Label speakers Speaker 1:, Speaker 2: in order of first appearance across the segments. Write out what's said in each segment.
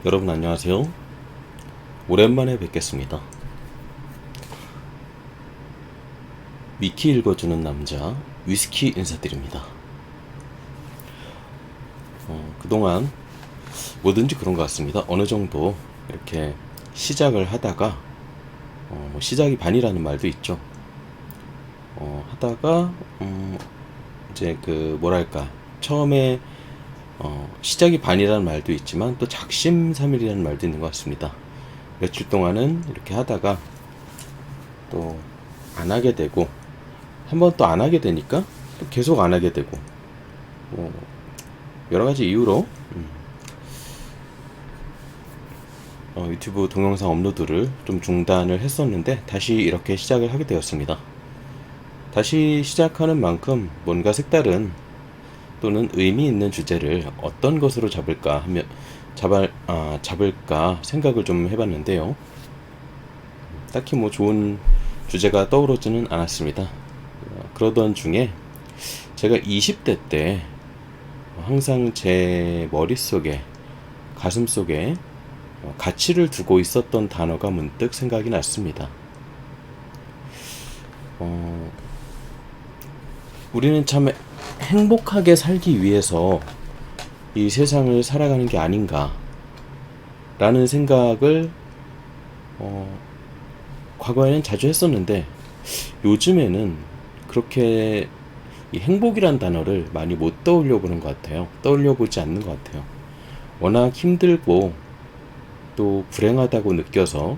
Speaker 1: 여러분 안녕하세요. 오랜만에 뵙겠습니다. 미키 읽어주는 남자 위스키 인사드립니다. 그동안 뭐든지 그런 것 같습니다. 어느 정도 이렇게 시작을 하다가 시작이 반이라는 말도 있죠. 하다가 이제 그 뭐랄까 처음에 시작이 반이라는 말도 있지만 또 작심삼일이라는 말도 있는 것 같습니다. 며칠 동안은 이렇게 하다가 또 안 하게 되고 한번 또 안 하게 되니까 또 계속 안 하게 되고 뭐 여러 가지 이유로 유튜브 동영상 업로드를 좀 중단을 했었는데 다시 이렇게 시작을 하게 되었습니다. 다시 시작하는 만큼 뭔가 색다른 또는 의미 있는 주제를 어떤 것으로 잡을까 생각을 좀 해봤는데요. 딱히 뭐 좋은 주제가 떠오르지는 않았습니다. 그러던 중에 제가 20대 때 항상 제 머릿속에 가슴속에 가치를 두고 있었던 단어가 문득 생각이 났습니다. 우리는 참 행복하게 살기 위해서 이 세상을 살아가는 게 아닌가 라는 생각을 과거에는 자주 했었는데 요즘에는 그렇게 이 행복이란 단어를 많이 못 떠올려 보는 것 같아요. 떠올려 보지 않는 것 같아요. 워낙 힘들고 또 불행하다고 느껴서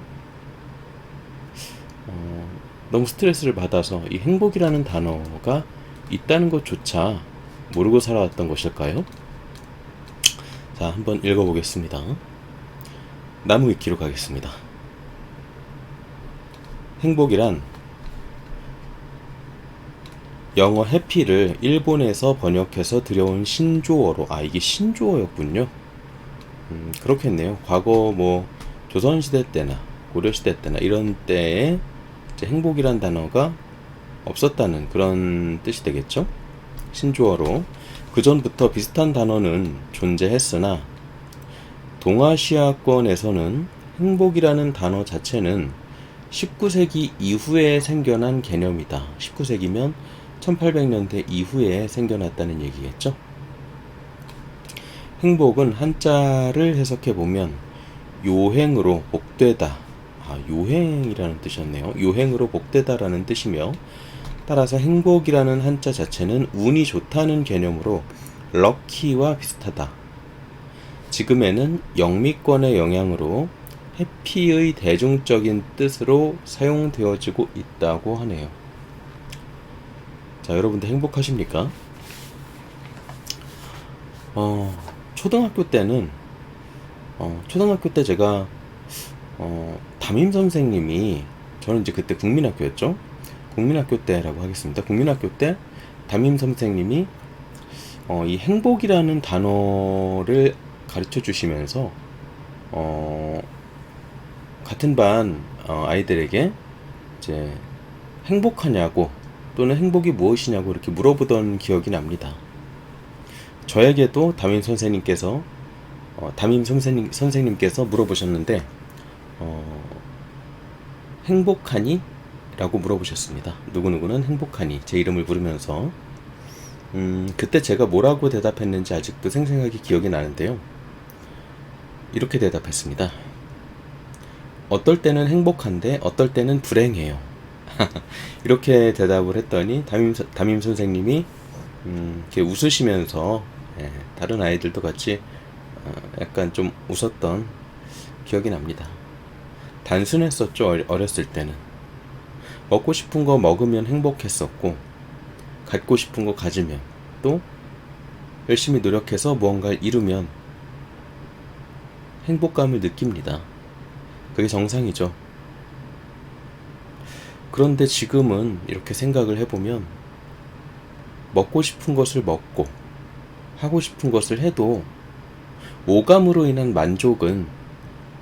Speaker 1: 너무 스트레스를 받아서 이 행복이라는 단어가 있다는 것조차 모르고 살아왔던 것일까요? 자, 한번 읽어보겠습니다. 나무 위키로 가겠습니다. 행복이란 영어 해피를 일본에서 번역해서 들여온 신조어로, 이게 신조어였군요. 그렇겠네요. 과거 뭐 조선시대 때나 고려시대 때나 이런 때에 이제 행복이란 단어가 없었다는 그런 뜻이 되겠죠. 신조어로 그 전부터 비슷한 단어는 존재했으나 동아시아권에서는 행복이라는 단어 자체는 19세기 이후에 생겨난 개념이다. 19세기면 1800년대 이후에 생겨났다는 얘기겠죠. 행복은 한자를 해석해보면 요행으로 복되다. 요행이라는 뜻이었네요. 요행으로 복되다라는 뜻이며 따라서 행복이라는 한자 자체는 운이 좋다는 개념으로 럭키와 비슷하다. 지금에는 영미권의 영향으로 해피의 대중적인 뜻으로 사용되어지고 있다고 하네요. 자, 여러분들 행복하십니까? 초등학교 때는 초등학교 때 제가 담임 선생님이, 저는 이제 그때 국민학교였죠. 국민학교 때라고 하겠습니다. 국민학교 때 담임 선생님이 이 행복이라는 단어를 가르쳐 주시면서 같은 반 아이들에게 이제 행복하냐고 또는 행복이 무엇이냐고 이렇게 물어보던 기억이 납니다. 저에게도 담임 선생님께서 물어보셨는데 행복하니? 라고 물어보셨습니다. 누구누구는 행복하니? 제 이름을 부르면서 그때 제가 뭐라고 대답했는지 아직도 생생하게 기억이 나는데요. 이렇게 대답했습니다. 어떨 때는 행복한데 어떨 때는 불행해요. 이렇게 대답을 했더니 담임 선생님이 이렇게 웃으시면서 다른 아이들도 같이 약간 좀 웃었던 기억이 납니다. 단순했었죠. 어렸을 때는 먹고 싶은 거 먹으면 행복했었고, 갖고 싶은 거 가지면, 또 열심히 노력해서 무언가를 이루면 행복감을 느낍니다. 그게 정상이죠. 그런데 지금은 이렇게 생각을 해보면 먹고 싶은 것을 먹고 하고 싶은 것을 해도 오감으로 인한 만족은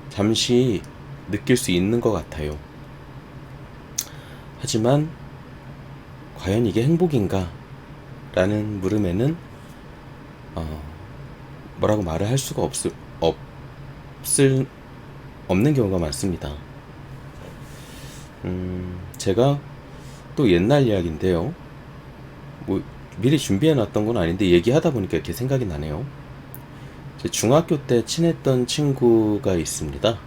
Speaker 1: 잠시 느낄 수 있는 것 같아요. 하지만 과연 이게 행복인가? 라는 물음에는 뭐라고 말을 할 수가 없는 경우가 많습니다. 제가 또 옛날 이야기인데요. 뭐 미리 준비해 놨던 건 아닌데 얘기하다 보니까 이렇게 생각이 나네요. 제 중학교 때 친했던 친구가 있습니다.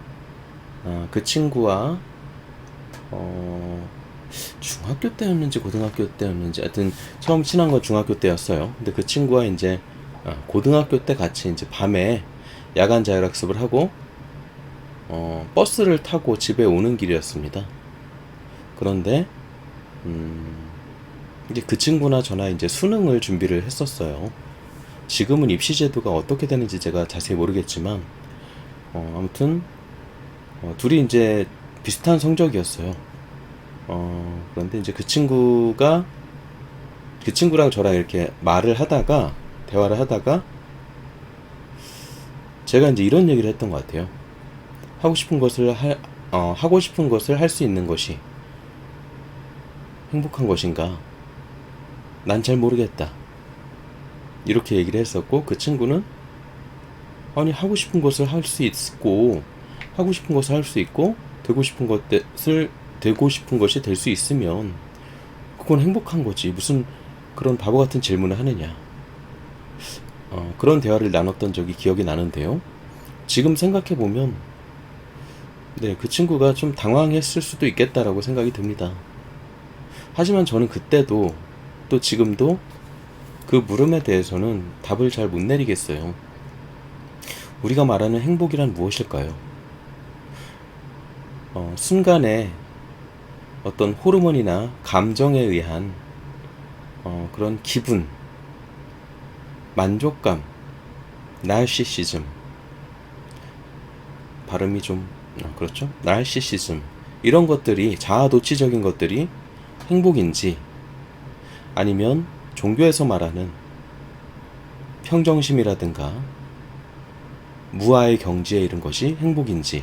Speaker 1: 그 친구와 중학교 때였는지 고등학교 때였는지 하여튼 처음 친한 건 중학교 때였어요. 근데 그 친구와 이제 고등학교 때 같이 이제 밤에 야간 자율학습을 하고 버스를 타고 집에 오는 길이었습니다. 그런데 이제 그 친구나 저나 이제 수능을 준비를 했었어요. 지금은 입시 제도가 어떻게 되는지 제가 자세히 모르겠지만 아무튼 둘이 이제 비슷한 성적이었어요. 그런데 이제 그 친구랑 저랑 이렇게 대화를 하다가 제가 이제 이런 얘기를 했던 것 같아요. 하고 싶은 것을 할 수 있는 것이 행복한 것인가? 난 잘 모르겠다. 이렇게 얘기를 했었고, 그 친구는 아니 하고 싶은 것을 할 수 있고, 되고 싶은 것이 될 수 있으면 그건 행복한 거지. 무슨 그런 바보 같은 질문을 하느냐. 그런 대화를 나눴던 적이 기억이 나는데요. 지금 생각해 보면 네, 그 친구가 좀 당황했을 수도 있겠다라고 생각이 듭니다. 하지만 저는 그때도 또 지금도 그 물음에 대해서는 답을 잘 못 내리겠어요. 우리가 말하는 행복이란 무엇일까요? 순간에 어떤 호르몬이나 감정에 의한 그런 기분, 만족감, 나르시시즘, 발음이 좀 그렇죠? 나르시시즘, 이런 것들이, 자아도취적인 것들이 행복인지, 아니면 종교에서 말하는 평정심이라든가 무아의 경지에 이른 것이 행복인지,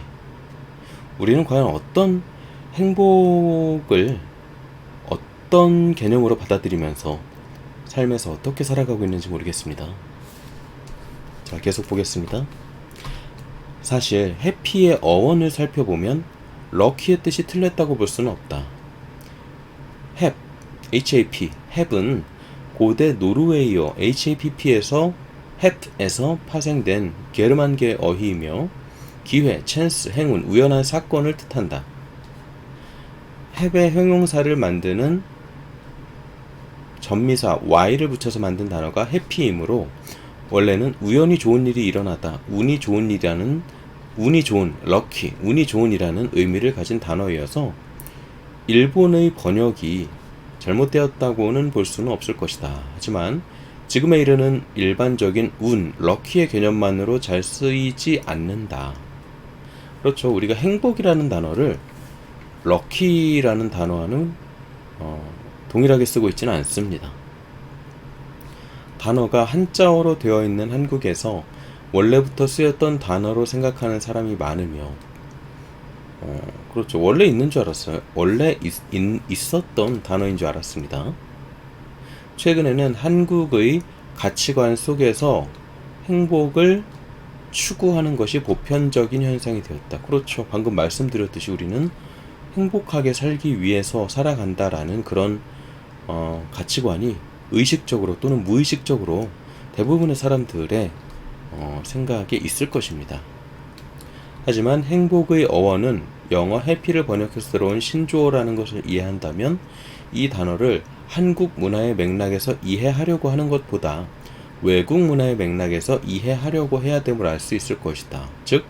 Speaker 1: 우리는 과연 어떤 행복을 어떤 개념으로 받아들이면서 삶에서 어떻게 살아가고 있는지 모르겠습니다. 자, 계속 보겠습니다. 사실 해피의 어원을 살펴보면 럭키의 뜻이 틀렸다고 볼 수는 없다. HAP, 햅은 고대 노르웨이어 HAPP에서 햅에서 파생된 게르만계 어휘이며 기회, 찬스, 행운, 우연한 사건을 뜻한다. 햅의 형용사를 만드는 전미사 y를 붙여서 만든 단어가 해피이므로 원래는 우연히 좋은 일이 일어나다, 운이 좋은이라는 의미를 가진 단어이어서 일본의 번역이 잘못되었다고는 볼 수는 없을 것이다. 하지만 지금에 이르는 일반적인 운, 럭키의 개념만으로 잘 쓰이지 않는다. 그렇죠. 우리가 행복이라는 단어를 럭키라는 단어와는 동일하게 쓰고 있지는 않습니다. 단어가 한자어로 되어 있는 한국에서 원래부터 쓰였던 단어로 생각하는 사람이 많으며, 그렇죠. 원래 있는 줄 알았어요. 원래 있었던 단어인 줄 알았습니다. 최근에는 한국의 가치관 속에서 행복을 추구하는 것이 보편적인 현상이 되었다. 그렇죠. 방금 말씀드렸듯이 우리는 행복하게 살기 위해서 살아간다라는 그런 가치관이 의식적으로 또는 무의식적으로 대부분의 사람들의 생각에 있을 것입니다. 하지만 행복의 어원은 영어 해피를 번역해서 들어온 신조어라는 것을 이해한다면 이 단어를 한국 문화의 맥락에서 이해하려고 하는 것보다 외국 문화의 맥락에서 이해하려고 해야 됨을 알 수 있을 것이다. 즉,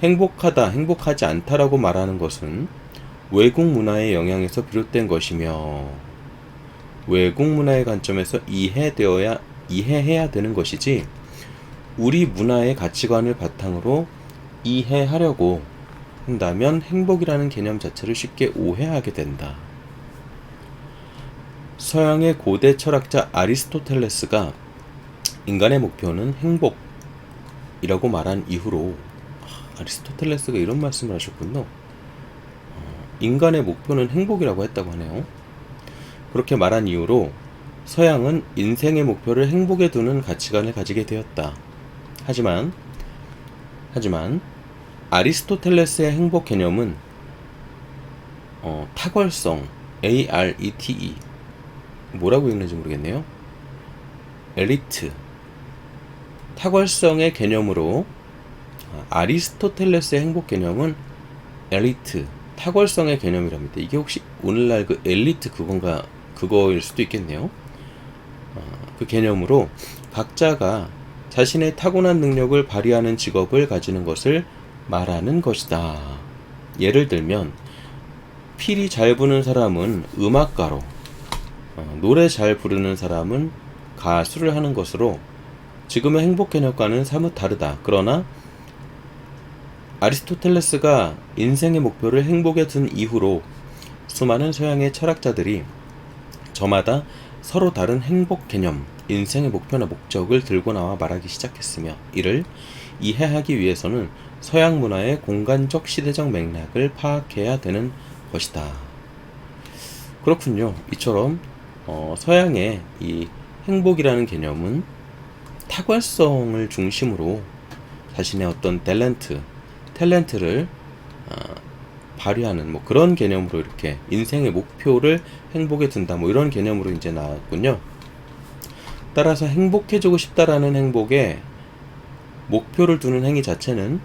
Speaker 1: 행복하다, 행복하지 않다라고 말하는 것은 외국 문화의 영향에서 비롯된 것이며 외국 문화의 관점에서 이해해야 되는 것이지 우리 문화의 가치관을 바탕으로 이해하려고 한다면 행복이라는 개념 자체를 쉽게 오해하게 된다. 서양의 고대 철학자 아리스토텔레스가 인간의 목표는 행복이라고 말한 이후로, 아리스토텔레스가 이런 말씀을 하셨군요. 인간의 목표는 행복이라고 했다고 하네요. 그렇게 말한 이후로 서양은 인생의 목표를 행복에 두는 가치관을 가지게 되었다. 하지만 아리스토텔레스의 행복 개념은 탁월성, ARETE, 뭐라고 읽는지 모르겠네요. 엘리트, 탁월성의 개념으로, 아리스토텔레스의 행복 개념은 엘리트, 탁월성의 개념이랍니다. 이게 혹시 오늘날 그 엘리트 그거일 수도 있겠네요. 그 개념으로 각자가 자신의 타고난 능력을 발휘하는 직업을 가지는 것을 말하는 것이다. 예를 들면 필이 잘 부는 사람은 음악가로, 노래 잘 부르는 사람은 가수를 하는 것으로 지금의 행복 개념과는 사뭇 다르다. 그러나 아리스토텔레스가 인생의 목표를 행복에 둔 이후로 수많은 서양의 철학자들이 저마다 서로 다른 행복 개념, 인생의 목표나 목적을 들고 나와 말하기 시작했으며, 이를 이해하기 위해서는 서양 문화의 공간적 시대적 맥락을 파악해야 되는 것이다. 그렇군요. 이처럼 서양의 이 행복이라는 개념은 탁월성을 중심으로 자신의 어떤 탤런트를 발휘하는 그런 개념으로 이렇게 인생의 목표를 행복에 둔다, 이런 개념으로 이제 나왔군요. 따라서 행복해지고 싶다라는 행복에 목표를 두는 행위 자체는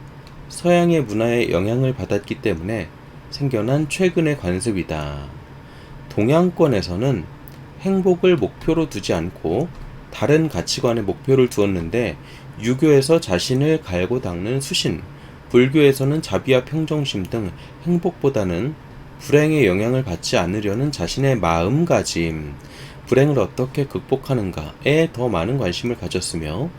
Speaker 1: 서양의 문화에 영향을 받았기 때문에 생겨난 최근의 관습이다. 동양권에서는 행복을 목표로 두지 않고 다른 가치관의 목표를 두었는데, 유교에서 자신을 갈고 닦는 수신, 불교에서는 자비와 평정심 등 행복보다는 불행의 영향을 받지 않으려는 자신의 마음가짐, 불행을 어떻게 극복하는가에 더 많은 관심을 가졌으며,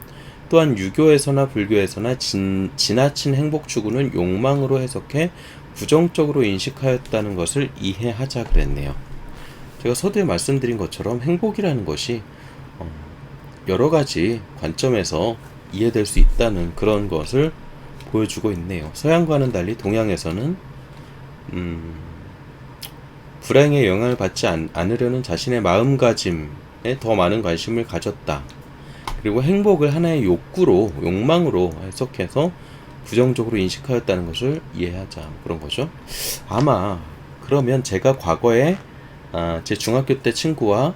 Speaker 1: 또한 유교에서나 불교에서나 지나친 행복 추구는 욕망으로 해석해 부정적으로 인식하였다는 것을 이해하자 그랬네요. 제가 서두에 말씀드린 것처럼 행복이라는 것이 여러 가지 관점에서 이해될 수 있다는 그런 것을 보여주고 있네요. 서양과는 달리 동양에서는 불행에 영향을 받지 않으려는 자신의 마음가짐에 더 많은 관심을 가졌다. 그리고 행복을 하나의 욕망으로 해석해서 부정적으로 인식하였다는 것을 이해하자, 그런 거죠. 아마 그러면 제가 과거에 제 중학교 때 친구와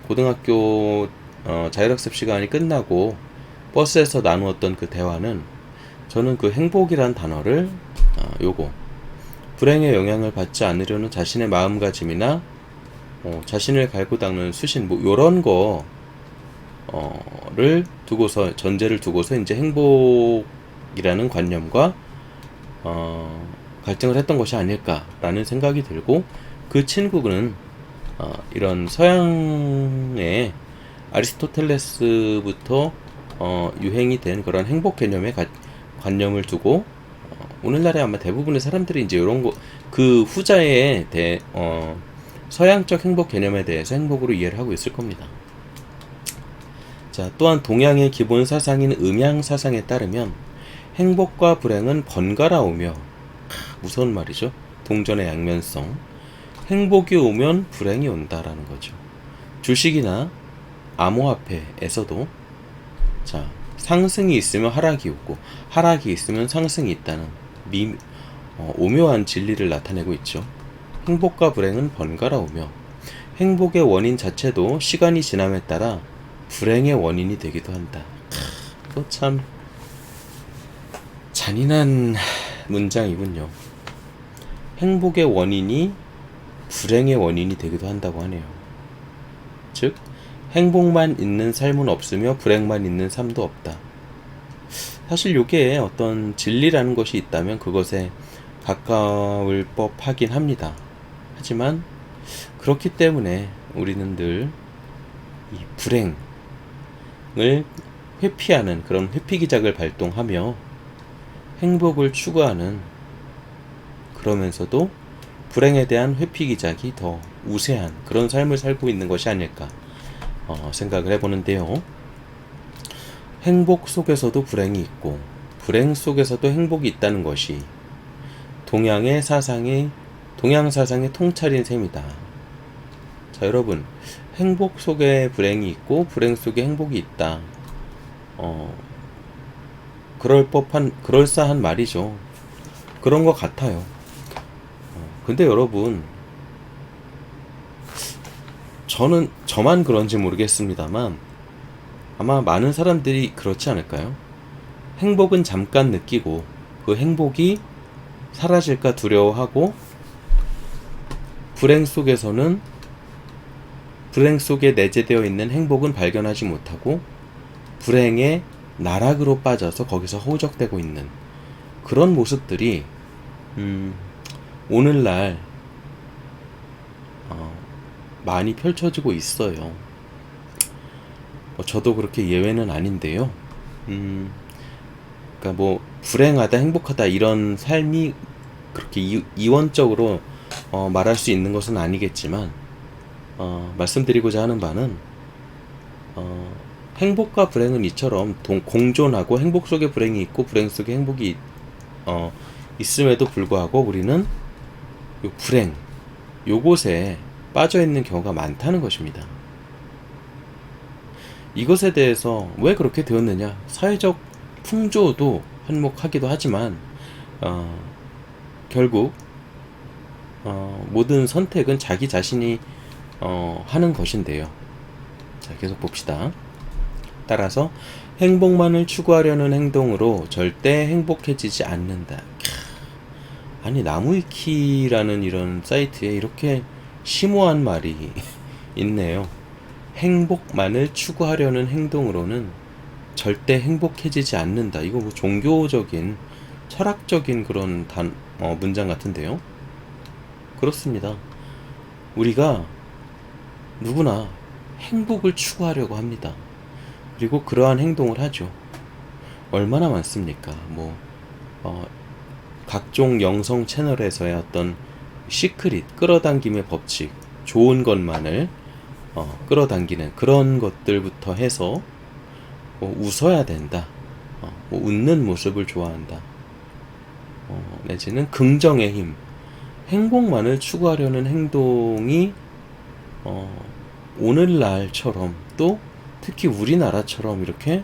Speaker 1: 고등학교 자율학습 시간이 끝나고 버스에서 나누었던 그 대화는, 저는 그 행복이란 단어를 불행의 영향을 받지 않으려는 자신의 마음가짐이나 자신을 갈고 닦는 수신, 요런 거를 두고서, 전제를 두고서 이제 행복이라는 관념과 갈등을 했던 것이 아닐까라는 생각이 들고, 그 친구는 이런 서양의 아리스토텔레스부터 유행이 된 그런 행복 개념의 관념을 두고, 오늘날에 아마 대부분의 사람들이 이제 이런 그 후자의 서양적 행복 개념에 대해서 행복으로 이해를 하고 있을 겁니다. 자, 또한 동양의 기본 사상인 음양 사상에 따르면 행복과 불행은 번갈아 오며, 무서운 말이죠. 동전의 양면성. 행복이 오면 불행이 온다라는 거죠. 주식이나 암호화폐에서도 상승이 있으면 하락이 오고, 하락이 있으면 상승이 있다는 오묘한 진리를 나타내고 있죠. 행복과 불행은 번갈아 오며, 행복의 원인 자체도 시간이 지남에 따라 불행의 원인이 되기도 한다. 또 참 잔인한 문장이군요. 행복의 원인이 불행의 원인이 되기도 한다고 하네요. 즉, 행복만 있는 삶은 없으며 불행만 있는 삶도 없다. 사실 이게 어떤 진리라는 것이 있다면 그것에 가까울 법하긴 합니다. 하지만 그렇기 때문에 우리는 늘 이 불행을 회피하는 그런 회피기작을 발동하며 행복을 추구하는, 그러면서도 불행에 대한 회피기작이 더 우세한 그런 삶을 살고 있는 것이 아닐까 생각을 해보는데요. 행복 속에서도 불행이 있고 불행 속에서도 행복이 있다는 것이 동양 사상의 통찰인 셈이다. 자, 여러분, 행복 속에 불행이 있고 불행 속에 행복이 있다. 그럴싸한 말이죠. 그런 것 같아요. 근데 여러분, 저만 그런지 모르겠습니다만 아마 많은 사람들이 그렇지 않을까요? 행복은 잠깐 느끼고 그 행복이 사라질까 두려워하고, 불행 속에서는 불행 속에 내재되어 있는 행복은 발견하지 못하고 불행의 나락으로 빠져서 거기서 허우적대고 있는 그런 모습들이 오늘날 많이 펼쳐지고 있어요. 저도 그렇게 예외는 아닌데요. 그러니까 뭐 불행하다 행복하다 이런 삶이 그렇게 이원적으로 말할 수 있는 것은 아니겠지만, 말씀드리고자 하는 바는 행복과 불행은 이처럼 공존하고, 행복 속에 불행이 있고 불행 속에 행복이 있음에도 불구하고 우리는 요 불행 요곳에 빠져 있는 경우가 많다는 것입니다. 이것에 대해서 왜 그렇게 되었느냐? 사회적 풍조도 한몫하기도 하지만 결국 모든 선택은 자기 자신이 하는 것인데요. 자, 계속 봅시다. 따라서 행복만을 추구하려는 행동으로 절대 행복해지지 않는다. 아니, 나무위키라는 이런 사이트에 이렇게 심오한 말이 있네요. 행복만을 추구하려는 행동으로는 절대 행복해지지 않는다. 이거 뭐 종교적인, 철학적인 그런 문장 같은데요. 그렇습니다. 우리가 누구나 행복을 추구하려고 합니다. 그리고 그러한 행동을 하죠. 얼마나 많습니까? 각종 영성 채널에서의 어떤 시크릿, 끌어당김의 법칙, 좋은 것만을 끌어당기는 그런 것들부터 해서 웃어야 된다, 웃는 모습을 좋아한다, 내지는 긍정의 힘, 행복만을 추구하려는 행동이 오늘날처럼, 또 특히 우리나라처럼 이렇게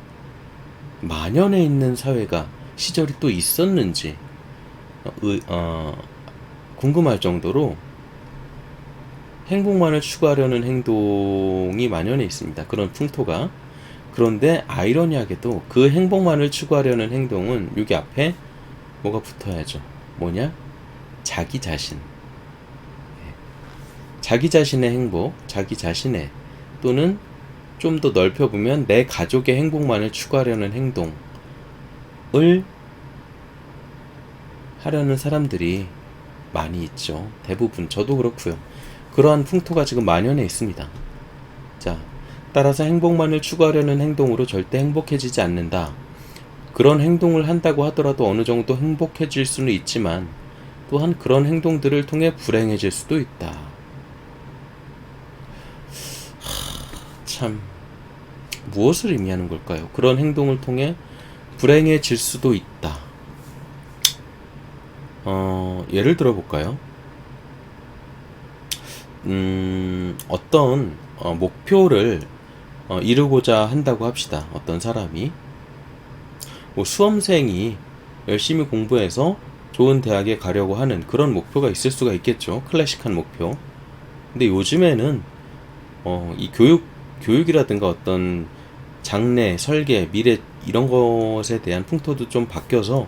Speaker 1: 만연해 있는 사회가, 시절이 또 있었는지 궁금할 정도로 행복만을 추구하려는 행동이 만연해 있습니다. 그런 풍토가. 그런데 아이러니하게도 그 행복만을 추구하려는 행동은 여기 앞에 뭐가 붙어야죠. 뭐냐? 자기 자신. 자기 자신의 행복, 자기 자신의, 또는 좀 더 넓혀보면 내 가족의 행복만을 추구하려는 행동을 하려는 사람들이 많이 있죠. 대부분, 저도 그렇고요. 그러한 풍토가 지금 만연해 있습니다. 자, 따라서 행복만을 추구하려는 행동으로 절대 행복해지지 않는다. 그런 행동을 한다고 하더라도 어느 정도 행복해질 수는 있지만 또한 그런 행동들을 통해 불행해질 수도 있다. 참, 무엇을 의미하는 걸까요? 그런 행동을 통해 불행해질 수도 있다. 예를 들어 볼까요? 어떤 목표를 이루고자 한다고 합시다. 어떤 사람이 수험생이 열심히 공부해서 좋은 대학에 가려고 하는 그런 목표가 있을 수가 있겠죠. 클래식한 목표. 근데 요즘에는 이 교육이라든가 어떤 장래, 설계, 미래 이런 것에 대한 풍토도 좀 바뀌어서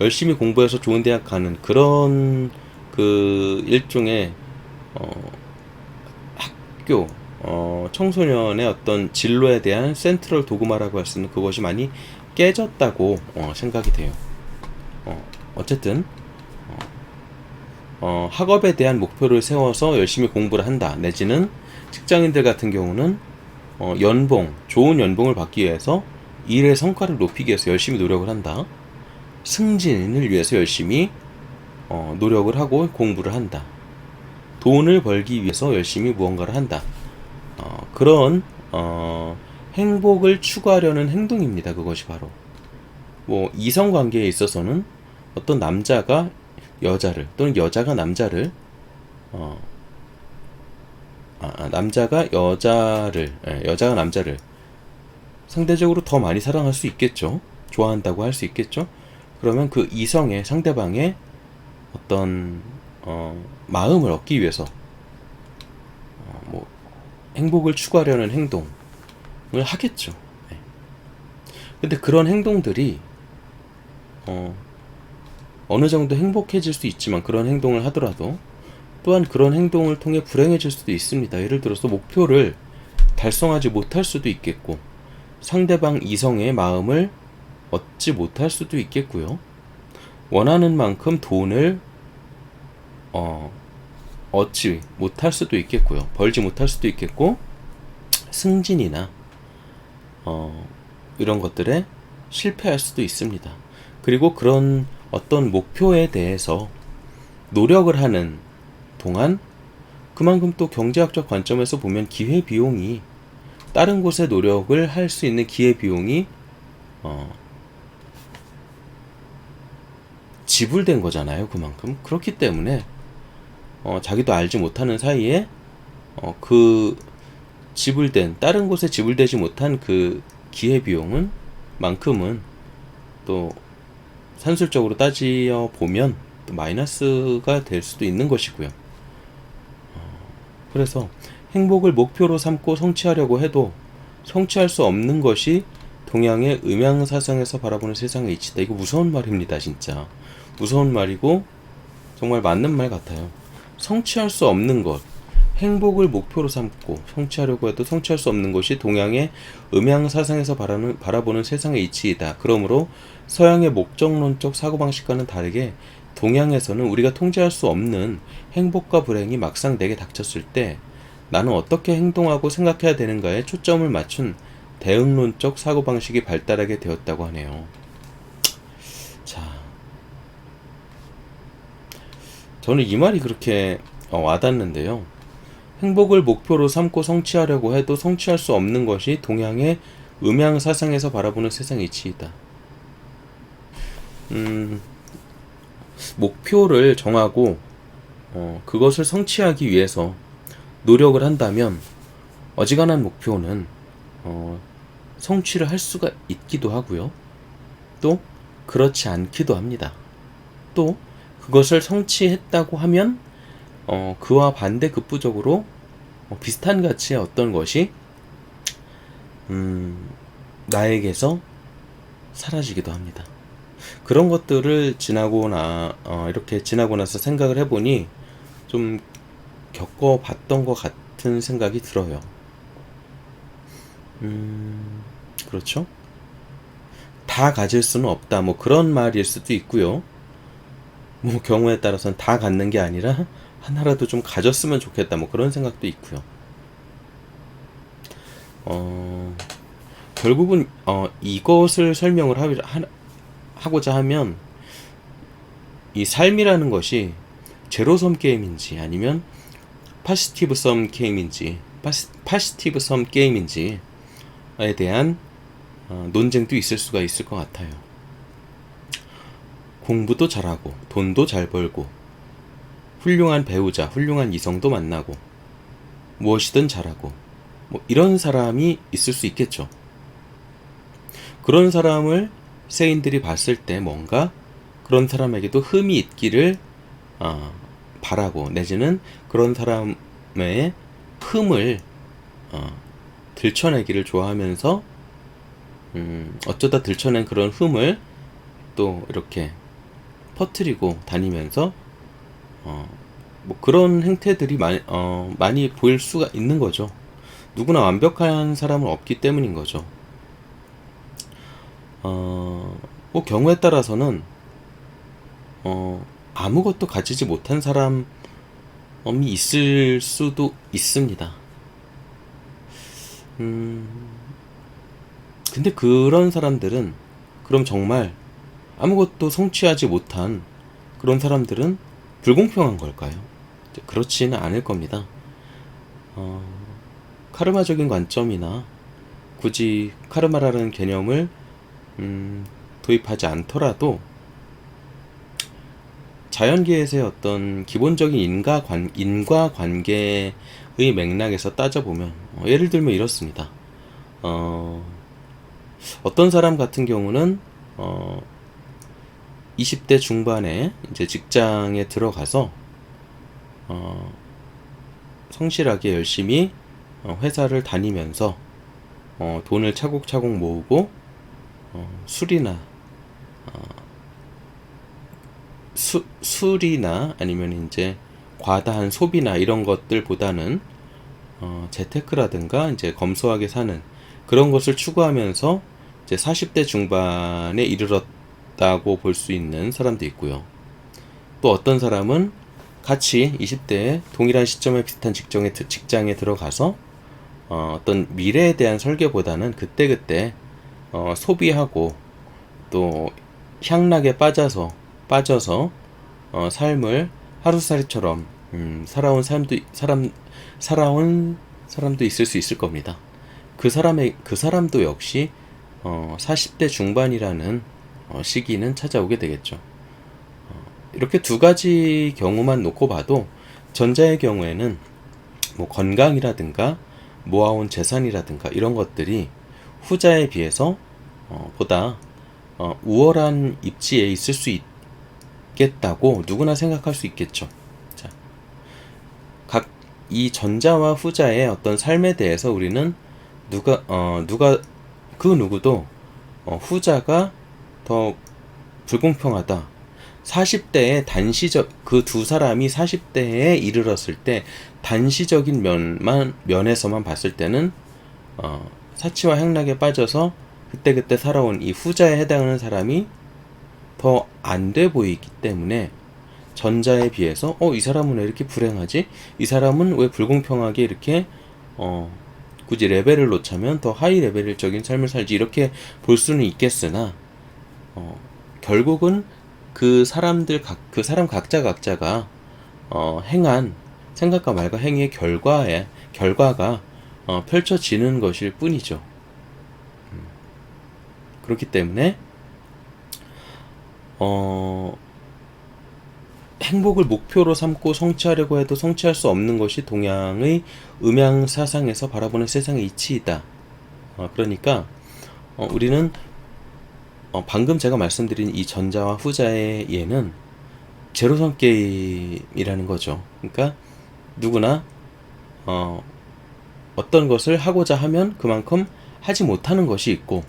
Speaker 1: 열심히 공부해서 좋은 대학 가는 그런 그 일종의 학교, 청소년의 어떤 진로에 대한 센트럴 도그마라고 할 수 있는 그것이 많이 깨졌다고 생각이 돼요. 어쨌든 학업에 대한 목표를 세워서 열심히 공부를 한다. 내지는 직장인들 같은 경우는 좋은 연봉을 받기 위해서 일의 성과를 높이기 위해서 열심히 노력을 한다. 승진을 위해서 열심히 노력을 하고 공부를 한다. 돈을 벌기 위해서 열심히 무언가를 한다. 그런 행복을 추구하려는 행동입니다. 그것이 바로 이성관계에 있어서는 어떤 남자가 여자를, 또는 여자가 남자를 남자가 여자가 남자를 상대적으로 더 많이 사랑할 수 있겠죠. 좋아한다고 할 수 있겠죠. 그러면 그 이성의 상대방의 어떤 마음을 얻기 위해서 뭐 행복을 추구하려는 행동을 하겠죠. 네. 근데 그런 행동들이 어느 정도 행복해질 수 있지만, 그런 행동을 하더라도 또한 그런 행동을 통해 불행해질 수도 있습니다. 예를 들어서 목표를 달성하지 못할 수도 있겠고, 상대방 이성의 마음을 얻지 못할 수도 있겠고요. 원하는 만큼 돈을 얻지 못할 수도 있겠고요. 벌지 못할 수도 있겠고, 승진이나 이런 것들에 실패할 수도 있습니다. 그리고 그런 어떤 목표에 대해서 노력을 하는 동안 그만큼 또 경제학적 관점에서 보면 기회비용이, 다른 곳에 노력을 할 수 있는 기회비용이 지불된 거잖아요. 그만큼. 그렇기 때문에 자기도 알지 못하는 사이에 그 지불된, 다른 곳에 지불되지 못한 그 기회비용은 만큼은 또 산술적으로 따지어 보면 또 마이너스가 될 수도 있는 것이고요. 그래서 행복을 목표로 삼고 성취하려고 해도 성취할 수 없는 것이 동양의 음양사상에서 바라보는 세상의 이치다. 이거 무서운 말입니다. 진짜 무서운 말이고 정말 맞는 말 같아요. 성취할 수 없는 것, 행복을 목표로 삼고 성취하려고 해도 성취할 수 없는 것이 동양의 음양사상에서 바라보는 세상의 이치이다. 그러므로 서양의 목적론적 사고방식과는 다르게 동양에서는 우리가 통제할 수 없는 행복과 불행이 막상 내게 닥쳤을 때 나는 어떻게 행동하고 생각해야 되는가에 초점을 맞춘 대응론적 사고방식이 발달하게 되었다고 하네요. 자, 저는 이 말이 그렇게 와닿는데요. 행복을 목표로 삼고 성취하려고 해도 성취할 수 없는 것이 동양의 음양사상에서 바라보는 세상의 이치이다. 목표를 정하고 그것을 성취하기 위해서 노력을 한다면 어지간한 목표는 성취를 할 수가 있기도 하고요. 또 그렇지 않기도 합니다. 또 그것을 성취했다고 하면 그와 반대급부적으로 비슷한 가치의 어떤 것이 나에게서 사라지기도 합니다. 그런 것들을 이렇게 지나고 나서 생각을 해보니 좀 겪어봤던 것 같은 생각이 들어요. 그렇죠? 다 가질 수는 없다. 뭐 그런 말일 수도 있고요. 뭐 경우에 따라서는 다 갖는 게 아니라 하나라도 좀 가졌으면 좋겠다. 뭐 그런 생각도 있고요. 결국은 이것을 설명을 하고자 하면 이 삶이라는 것이 제로섬 게임인지 아니면 파시티브 섬 게임인지에 대한 논쟁도 있을 수가 있을 것 같아요. 공부도 잘하고 돈도 잘 벌고 훌륭한 배우자, 훌륭한 이성도 만나고 무엇이든 잘하고 뭐 이런 사람이 있을 수 있겠죠. 그런 사람을 세인들이 봤을 때 뭔가 그런 사람에게도 흠이 있기를 바라고, 내지는 그런 사람의 흠을 들춰내기를 좋아하면서 어쩌다 들춰낸 그런 흠을 또 이렇게 퍼뜨리고 다니면서 뭐 그런 행태들이 많이 보일 수가 있는 거죠. 누구나 완벽한 사람은 없기 때문인 거죠. 뭐 경우에 따라서는 아무것도 가지지 못한 사람이 있을 수도 있습니다. 근데 그런 사람들은, 그럼 정말 아무것도 성취하지 못한 그런 사람들은 불공평한 걸까요? 그렇지는 않을 겁니다. 카르마적인 관점이나 굳이 카르마라는 개념을 도입하지 않더라도 자연계에서의 어떤 기본적인 인과관계의 맥락에서 따져보면 예를 들면 이렇습니다. 어떤 사람 같은 경우는 20대 중반에 이제 직장에 들어가서 성실하게 열심히 회사를 다니면서 돈을 차곡차곡 모으고 술이나 술이나 아니면 이제 과다한 소비나 이런 것들보다는 재테크라든가 이제 검소하게 사는 그런 것을 추구하면서 이제 40대 중반에 이르렀다고 볼 수 있는 사람도 있고요. 또 어떤 사람은 같이 20대에 동일한 시점에 비슷한 직장에 들어가서 어떤 미래에 대한 설계보다는 그때그때 소비하고 또 향락에 빠져서 삶을 하루살이처럼 살아온 사람도 있을 수 있을 겁니다. 그 사람도 역시 40대 중반이라는 시기는 찾아오게 되겠죠. 이렇게 두 가지 경우만 놓고 봐도 전자의 경우에는 뭐 건강이라든가 모아온 재산이라든가 이런 것들이 후자에 비해서 보다 우월한 입지에 있을 수 있겠다고 누구나 생각할 수 있겠죠. 자, 각 이 전자와 후자의 어떤 삶에 대해서 우리는 그 누구도 후자가 더 불공평하다. 40대에 그 두 사람이 40대에 이르렀을 때 단시적인 면에서만 봤을 때는 사치와 행락에 빠져서 그때그때 살아온 이 후자에 해당하는 사람이 더 안 돼 보이기 때문에 전자에 비해서 이 사람은 왜 이렇게 불행하지? 이 사람은 왜 불공평하게 이렇게 굳이 레벨을 놓자면 더 하이 레벨적인 삶을 살지 이렇게 볼 수는 있겠으나 결국은 그 사람 각자가 행한 생각과 말과 행위의 결과가 펼쳐지는 것일 뿐이죠. 그렇기 때문에 행복을 목표로 삼고 성취하려고 해도 성취할 수 없는 것이 동양의 음양 사상에서 바라보는 세상의 이치이다. 그러니까 우리는 방금 제가 말씀드린 이 전자와 후자의 예는 제로섬 게임이라는 거죠. 그러니까 누구나 어떤 것을 하고자 하면 그만큼 하지 못하는 것이 있고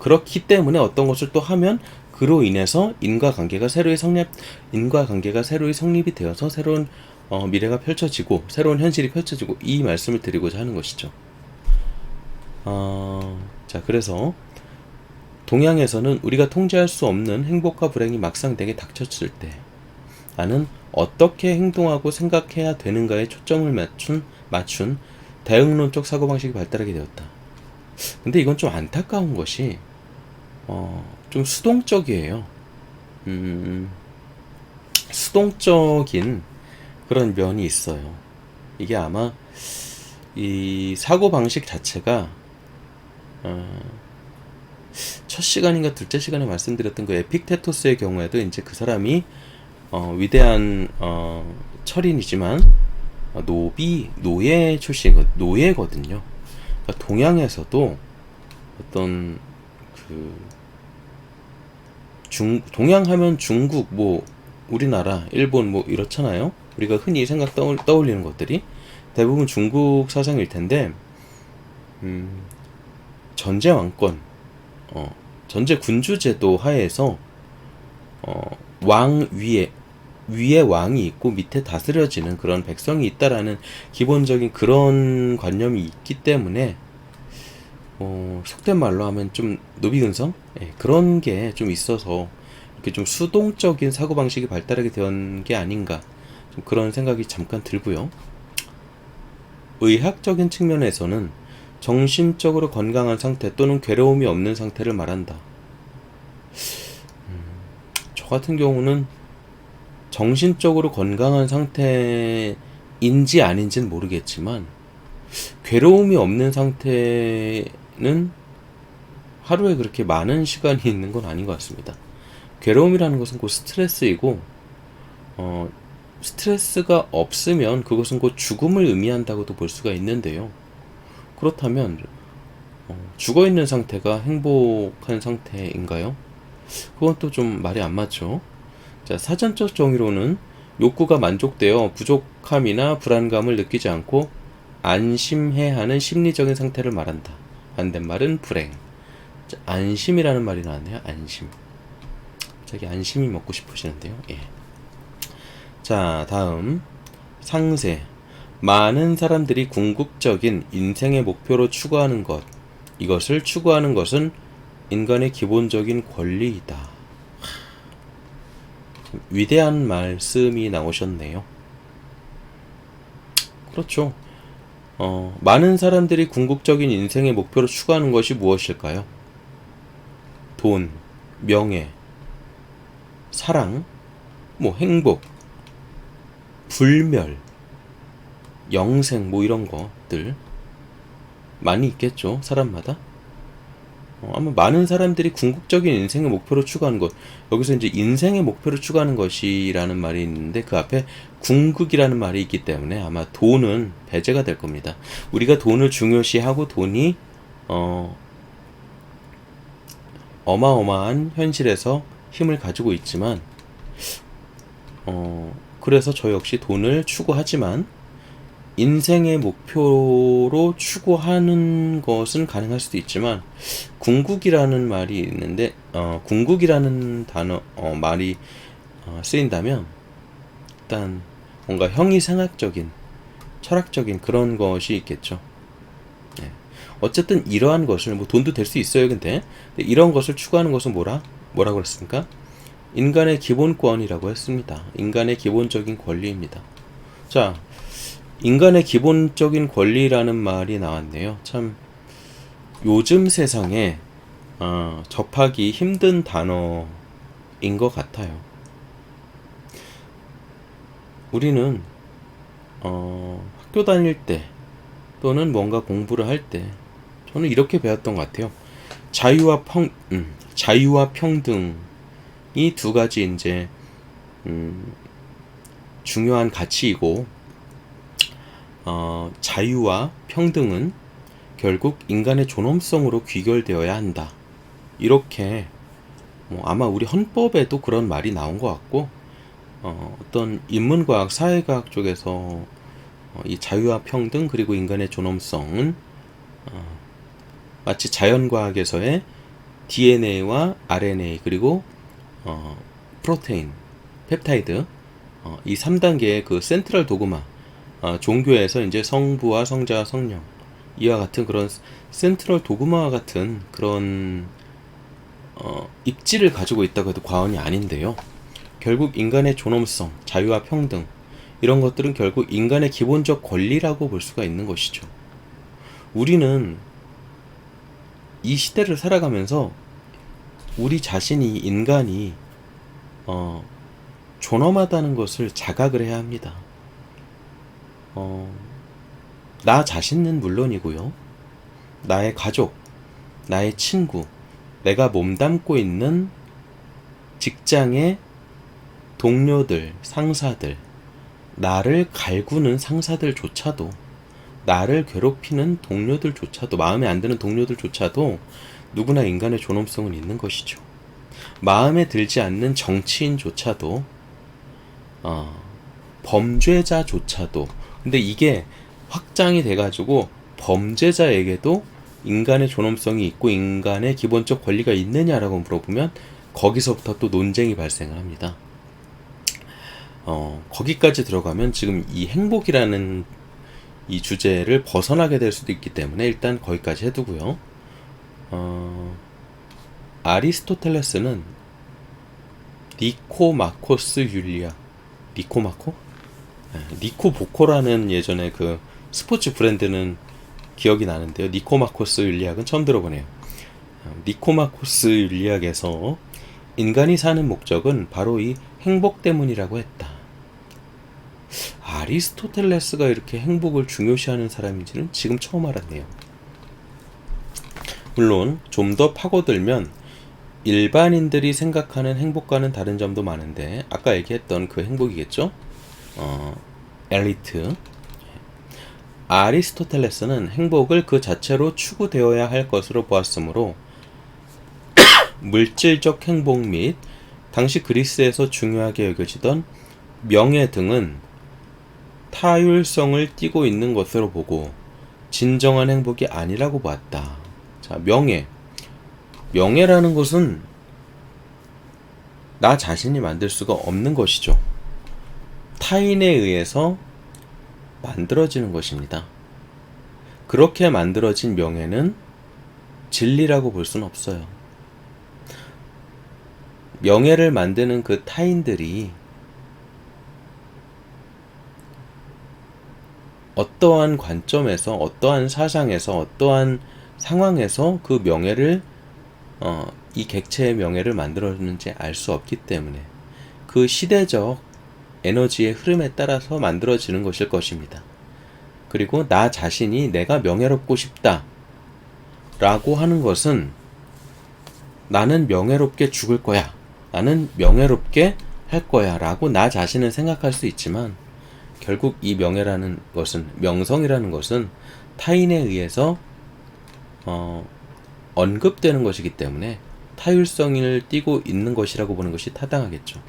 Speaker 1: 그렇기 때문에 어떤 것을 또 하면 그로 인해서 인과관계가 새로이 성립이 되어서 새로운 미래가 펼쳐지고 새로운 현실이 펼쳐지고 이 말씀을 드리고자 하는 것이죠. 자, 그래서 동양에서는 우리가 통제할 수 없는 행복과 불행이 막상 내게 닥쳤을 때 나는 어떻게 행동하고 생각해야 되는가에 초점을 맞춘 대응론적 사고방식이 발달하게 되었다. 근데 이건 좀 안타까운 것이 좀 수동적이에요. 수동적인 그런 면이 있어요. 이게 아마 이 사고방식 자체가 첫 시간인가 둘째 시간에 말씀드렸던 그 에픽테토스의 경우에도 이제 그 사람이 위대한 철인이지만 노예 출신 노예거든요. 그러니까 동양에서도 어떤 동양하면 중국 뭐 우리나라 일본 뭐 이렇잖아요. 우리가 흔히 떠올리는 것들이 대부분 중국 사상일 텐데 전제 왕권 전제 군주 제도 하에서 왕 위에 왕이 있고 밑에 다스려지는 그런 백성이 있다라는 기본적인 그런 관념이 있기 때문에 속된 말로 하면 좀 노비근성 그런 게 좀 있어서 이렇게 좀 수동적인 사고방식이 발달하게 된 게 아닌가 좀 그런 생각이 잠깐 들고요. 의학적인 측면에서는 정신적으로 건강한 상태 또는 괴로움이 없는 상태를 말한다. 저 같은 경우는 정신적으로 건강한 상태인지 아닌지는 모르겠지만 괴로움이 없는 상태는 하루에 그렇게 많은 시간이 있는 건 아닌 것 같습니다. 괴로움이라는 것은 곧 스트레스이고 스트레스가 없으면 그것은 곧 죽음을 의미한다고도 볼 수가 있는데요. 그렇다면 죽어있는 상태가 행복한 상태인가요? 그건 또 좀 말이 안 맞죠. 자, 사전적 정의로는 욕구가 만족되어 부족함이나 불안감을 느끼지 않고 안심해 하는 심리적인 상태를 말한다. 반대말은 불행. 자, 안심이라는 말이 나왔네요. 안심. 갑자기 안심이 먹고 싶으시는데요. 예. 자, 다음 상세. 많은 사람들이 궁극적인 인생의 목표로 추구하는 것. 이것을 추구하는 것은 인간의 기본적인 권리이다. 위대한 말씀이 나오셨네요. 그렇죠. 많은 사람들이 궁극적인 인생의 목표로 추구하는 것이 무엇일까요? 돈, 명예, 사랑, 뭐 행복, 불멸, 영생, 뭐 이런 것들 많이 있겠죠, 사람마다. 아마 많은 사람들이 궁극적인 인생의 목표로 추구하는 것, 여기서 이제 인생의 목표로 추구하는 것이라는 말이 있는데 그 앞에 궁극이라는 말이 있기 때문에 아마 돈은 배제가 될 겁니다. 우리가 돈을 중요시하고 돈이 어마어마한 현실에서 힘을 가지고 있지만 그래서 저 역시 돈을 추구하지만 인생의 목표로 추구하는 것은 가능할 수도 있지만 궁극이라는 말이 있는데 궁극이라는 단어 말이 쓰인다면 일단 뭔가 형이상학적인 철학적인 그런 것이 있겠죠. 네. 어쨌든 이러한 것을 뭐 돈도 될 수 있어요. 근데 이런 것을 추구하는 것은 뭐라고 그랬습니까? 인간의 기본권이라고 했습니다. 인간의 기본적인 권리입니다. 자, 인간의 기본적인 권리라는 말이 나왔네요. 참 요즘 세상에 접하기 힘든 단어인 것 같아요. 우리는 학교 다닐 때 또는 뭔가 공부를 할 때 저는 이렇게 배웠던 것 같아요. 자유와 평등이 두 가지 이제 중요한 가치이고 자유와 평등은 결국 인간의 존엄성으로 귀결되어야 한다. 이렇게 아마 우리 헌법에도 그런 말이 나온 것 같고 어떤 인문과학, 사회과학 쪽에서 이 자유와 평등 그리고 인간의 존엄성은 마치 자연과학에서의 DNA와 RNA 그리고 프로테인, 펩타이드 이 3단계의 그 센트럴 도그마 종교에서 이제 성부와 성자와 성령 이와 같은 그런 센트럴 도그마와 같은 그런 입지를 가지고 있다고 해도 과언이 아닌데요. 결국 인간의 존엄성, 자유와 평등 이런 것들은 결국 인간의 기본적 권리라고 볼 수가 있는 것이죠. 우리는 이 시대를 살아가면서 우리 자신이 인간이 존엄하다는 것을 자각을 해야 합니다. 나 자신은 물론이고요. 나의 가족, 나의 친구, 내가 몸담고 있는 직장의 동료들, 상사들, 나를 갈구는 상사들조차도, 나를 괴롭히는 동료들조차도, 마음에 안 드는 동료들조차도 누구나 인간의 존엄성은 있는 것이죠. 마음에 들지 않는 정치인조차도, 범죄자조차도, 근데 이게 확장이 돼가지고 범죄자에게도 인간의 존엄성이 있고 인간의 기본적 권리가 있느냐라고 물어보면 거기서부터 또 논쟁이 발생을 합니다. 거기까지 들어가면 지금 이 행복이라는 이 주제를 벗어나게 될 수도 있기 때문에 일단 거기까지 해두고요. 아리스토텔레스는 니코마코스 율리아, 니코보코라는 예전에 그 스포츠 브랜드는 기억이 나는데요. 니코마코스 율리학은 처음 들어보네요. 니코마코스 율리학에서 인간이 사는 목적은 바로 이 행복 때문이라고 했다. 아리스토텔레스가 이렇게 행복을 중요시하는 사람인지는 지금 처음 알았네요. 물론 좀 더 파고들면 일반인들이 생각하는 행복과는 다른 점도 많은데 아까 얘기했던 그 행복이겠죠? 엘리트. 아리스토텔레스는 행복을 그 자체로 추구되어야 할 것으로 보았으므로 물질적 행복 및 당시 그리스에서 중요하게 여겨지던 명예 등은 타율성을 띠고 있는 것으로 보고 진정한 행복이 아니라고 봤다. 자, 명예라는 것은 나 자신이 만들 수가 없는 것이죠. 타인에 의해서 만들어지는 것입니다. 그렇게 만들어진 명예는 진리라고 볼 수는 없어요. 명예를 만드는 그 타인들이 어떠한 관점에서, 어떠한 사상에서, 어떠한 상황에서 그 명예를 이 객체의 명예를 만들었는지 알 수 없기 때문에 그 시대적 에너지의 흐름에 따라서 만들어지는 것일 것입니다. 그리고 나 자신이 내가 명예롭고 싶다 라고 하는 것은 나는 명예롭게 죽을 거야, 나는 명예롭게 할 거야 라고 나 자신은 생각할 수 있지만 결국 이 명예라는 것은, 명성이라는 것은 타인에 의해서 언급되는 것이기 때문에 타율성을 띠고 있는 것이라고 보는 것이 타당하겠죠.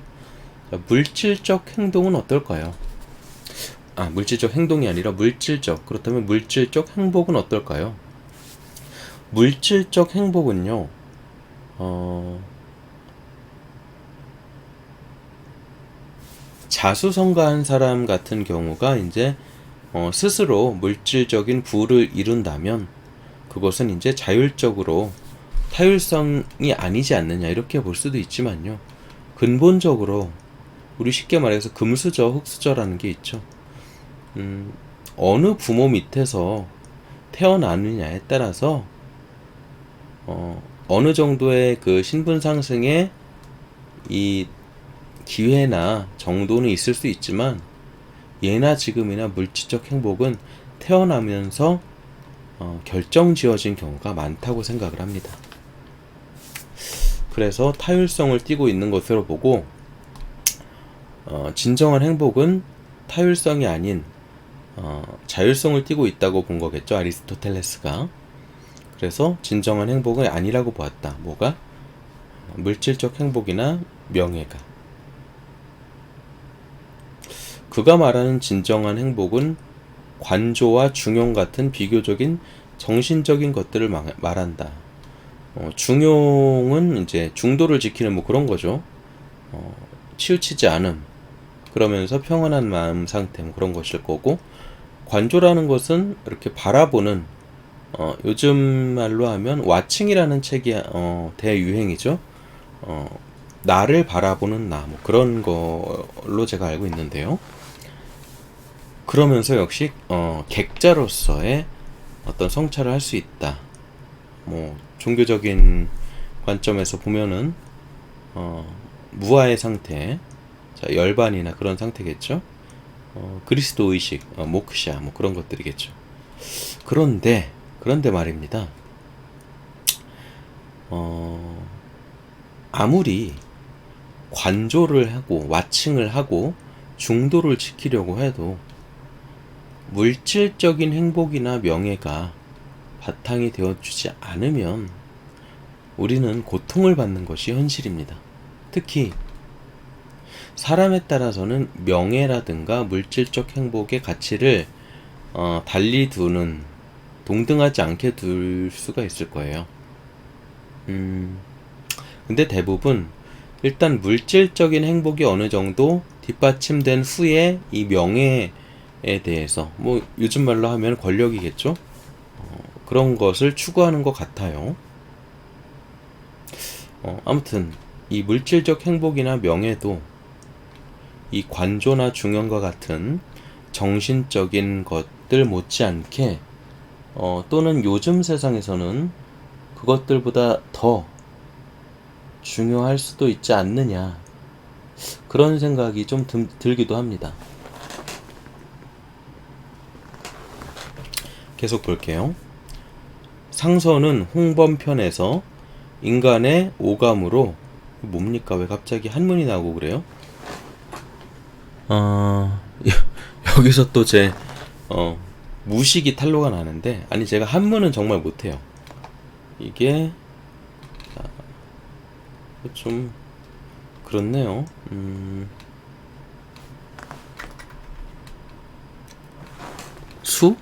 Speaker 1: 자, 물질적 행동은 어떨까요? 물질적 행동이 아니라 물질적, 그렇다면 물질적 행복은 어떨까요? 물질적 행복은요, 자수성가한 사람 같은 경우가 이제 스스로 물질적인 부를 이룬다면 그것은 이제 자율적으로 타율성이 아니지 않느냐 이렇게 볼 수도 있지만요, 근본적으로 우리 쉽게 말해서 금수저, 흙수저라는 게 있죠. 어느 부모 밑에서 태어나느냐에 따라서 어느 정도의 그 신분 상승의 이 기회나 정도는 있을 수 있지만 예나 지금이나 물질적 행복은 태어나면서 결정 지어진 경우가 많다고 생각을 합니다. 그래서 타율성을 띠고 있는 것으로 보고 진정한 행복은 타율성이 아닌 자율성을 띠고 있다고 본 거겠죠, 아리스토텔레스가. 그래서 진정한 행복은 아니라고 보았다. 뭐가? 물질적 행복이나 명예가. 그가 말하는 진정한 행복은 관조와 중용 같은 비교적인 정신적인 것들을 말한다. 중용은 이제 중도를 지키는 뭐 그런 거죠. 치우치지 않음, 그러면서 평온한 마음 상태, 뭐 그런 것일 거고, 관조라는 것은 이렇게 바라보는, 요즘 말로 하면 와칭이라는 책이 대유행이죠. 나를 바라보는 나, 뭐 그런 걸로 제가 알고 있는데요. 그러면서 역시 객자로서의 어떤 성찰을 할 수 있다. 뭐 종교적인 관점에서 보면은 무아의 상태, 자, 열반이나 그런 상태겠죠. 그리스도 의식, 모크샤, 뭐 그런 것들이겠죠. 그런데 말입니다. 아무리 관조를 하고 와칭을 하고 중도를 지키려고 해도 물질적인 행복이나 명예가 바탕이 되어주지 않으면 우리는 고통을 받는 것이 현실입니다. 특히 사람에 따라서는 명예라든가 물질적 행복의 가치를 달리 두는, 동등하지 않게 둘 수가 있을 거예요. 근데 대부분 일단 물질적인 행복이 어느 정도 뒷받침된 후에 이 명예에 대해서, 뭐 요즘 말로 하면 권력이겠죠. 그런 것을 추구하는 것 같아요. 아무튼 이 물질적 행복이나 명예도 이 관조나 중용과 같은 정신적인 것들 못지않게 또는 요즘 세상에서는 그것들보다 더 중요할 수도 있지 않느냐, 그런 생각이 좀 들기도 합니다. 계속 볼게요. 상서는 홍범편에서 인간의 오감으로, 뭡니까? 왜 갑자기 한문이 나오고 그래요? 여기서 또 제 무식이 탄로가 나는데, 아니 제가 한문은 정말 못해요. 이게 좀 그렇네요. 수?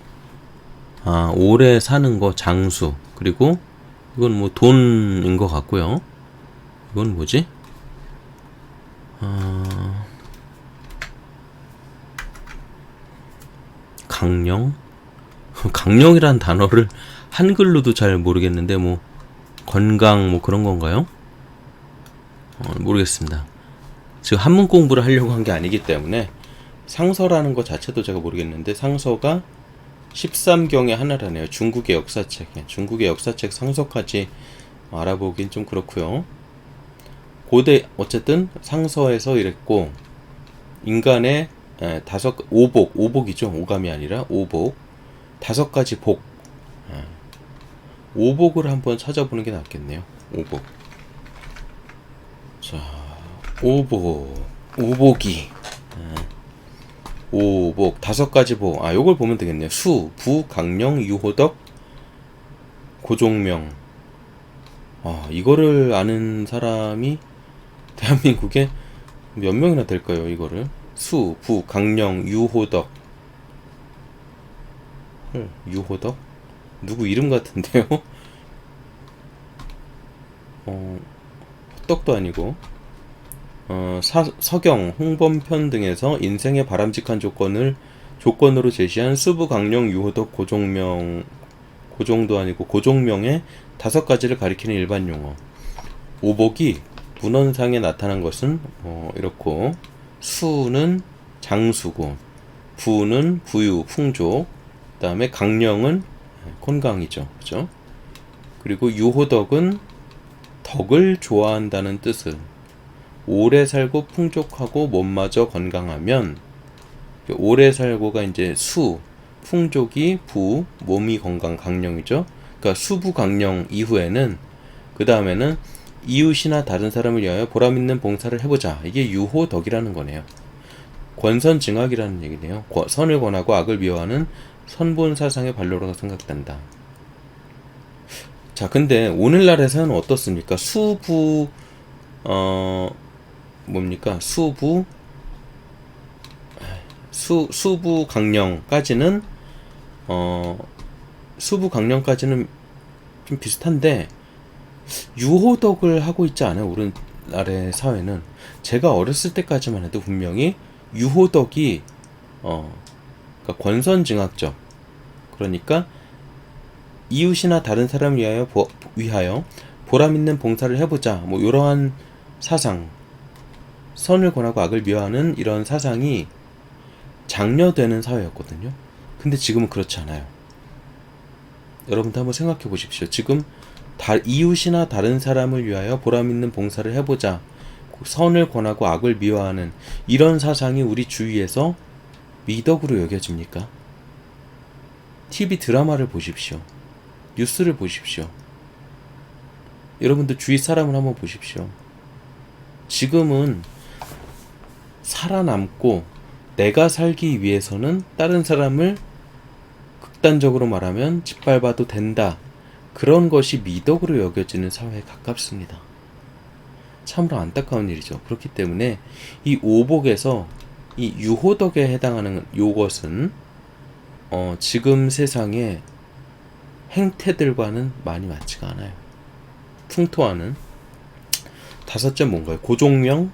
Speaker 1: 아, 오래 사는 거 장수. 그리고 이건 뭐 돈인 것 같고요. 이건 뭐지? 강령? 강령이란 단어를 한글로도 잘 모르겠는데 뭐 건강 뭐 그런 건가요? 모르겠습니다. 지금 한문 공부를 하려고 한 게 아니기 때문에 상서라는 것 자체도 제가 모르겠는데 상서가 13경의 하나라네요. 중국의 역사책. 중국의 역사책 상서까지 알아보긴 좀 그렇고요. 고대 어쨌든 상서에서 이랬고 인간의 오복이죠. 오감이 아니라 오복. 5가지 복. 오복을 한번 찾아보는 게 낫겠네요. 오복. 자, 오복이. 오복 5가지 복. 아, 요걸 보면 되겠네요. 수, 부, 강령, 유호덕, 고종명. 아, 이거를 아는 사람이 대한민국에 몇 명이나 될까요? 이거를 수, 부, 강령, 유호덕. 유호덕? 누구 이름 같은데요? 호떡도 아니고. 서경, 홍범편 등에서 인생의 바람직한 조건으로 제시한 수부, 강령, 유호덕, 고종도 아니고 고종명의 5가지를 가리키는 일반 용어. 오복이 문헌상에 나타난 것은 이렇고, 수는 장수고, 부는 부유, 풍족, 그 다음에 강령은 콘강이죠. 그죠? 그리고 유호덕은 덕을 좋아한다는 뜻을, 오래 살고 풍족하고 몸마저 건강하면, 오래 살고가 이제 수, 풍족이 부, 몸이 건강, 강령이죠. 그러니까 수부 강령 이후에는, 그 다음에는 이웃이나 다른 사람을 위하여 보람있는 봉사를 해보자. 이게 유호덕이라는 거네요. 권선징악이라는 얘기네요. 선을 권하고 악을 미워하는 선본 사상의 발로라고 생각된다. 자, 근데 오늘날에서는 어떻습니까? 뭡니까? 수부 강령까지는 수부 강령까지는 좀 비슷한데 유호덕을 하고 있지 않아요? 오늘날의 사회는. 제가 어렸을 때까지만 해도 분명히 유호덕이 그러니까 권선징악적, 그러니까 이웃이나 다른 사람을 위하여 보람있는 봉사를 해보자, 뭐 이러한 사상, 선을 권하고 악을 미워하는 이런 사상이 장려되는 사회였거든요. 근데 지금은 그렇지 않아요. 여러분도 한번 생각해 보십시오. 지금 이웃이나 다른 사람을 위하여 보람있는 봉사를 해보자, 선을 권하고 악을 미워하는 이런 사상이 우리 주위에서 미덕으로 여겨집니까? TV 드라마를 보십시오. 뉴스를 보십시오. 여러분들 주위 사람을 한번 보십시오. 지금은 살아남고 내가 살기 위해서는 다른 사람을 극단적으로 말하면 짓밟아도 된다. 그런 것이 미덕으로 여겨지는 사회에 가깝습니다. 참으로 안타까운 일이죠. 그렇기 때문에 이 오복에서 이 유호덕에 해당하는 요것은 지금 세상의 행태들과는 많이 맞지가 않아요. 풍토와는. 5째 뭔가요? 고종명,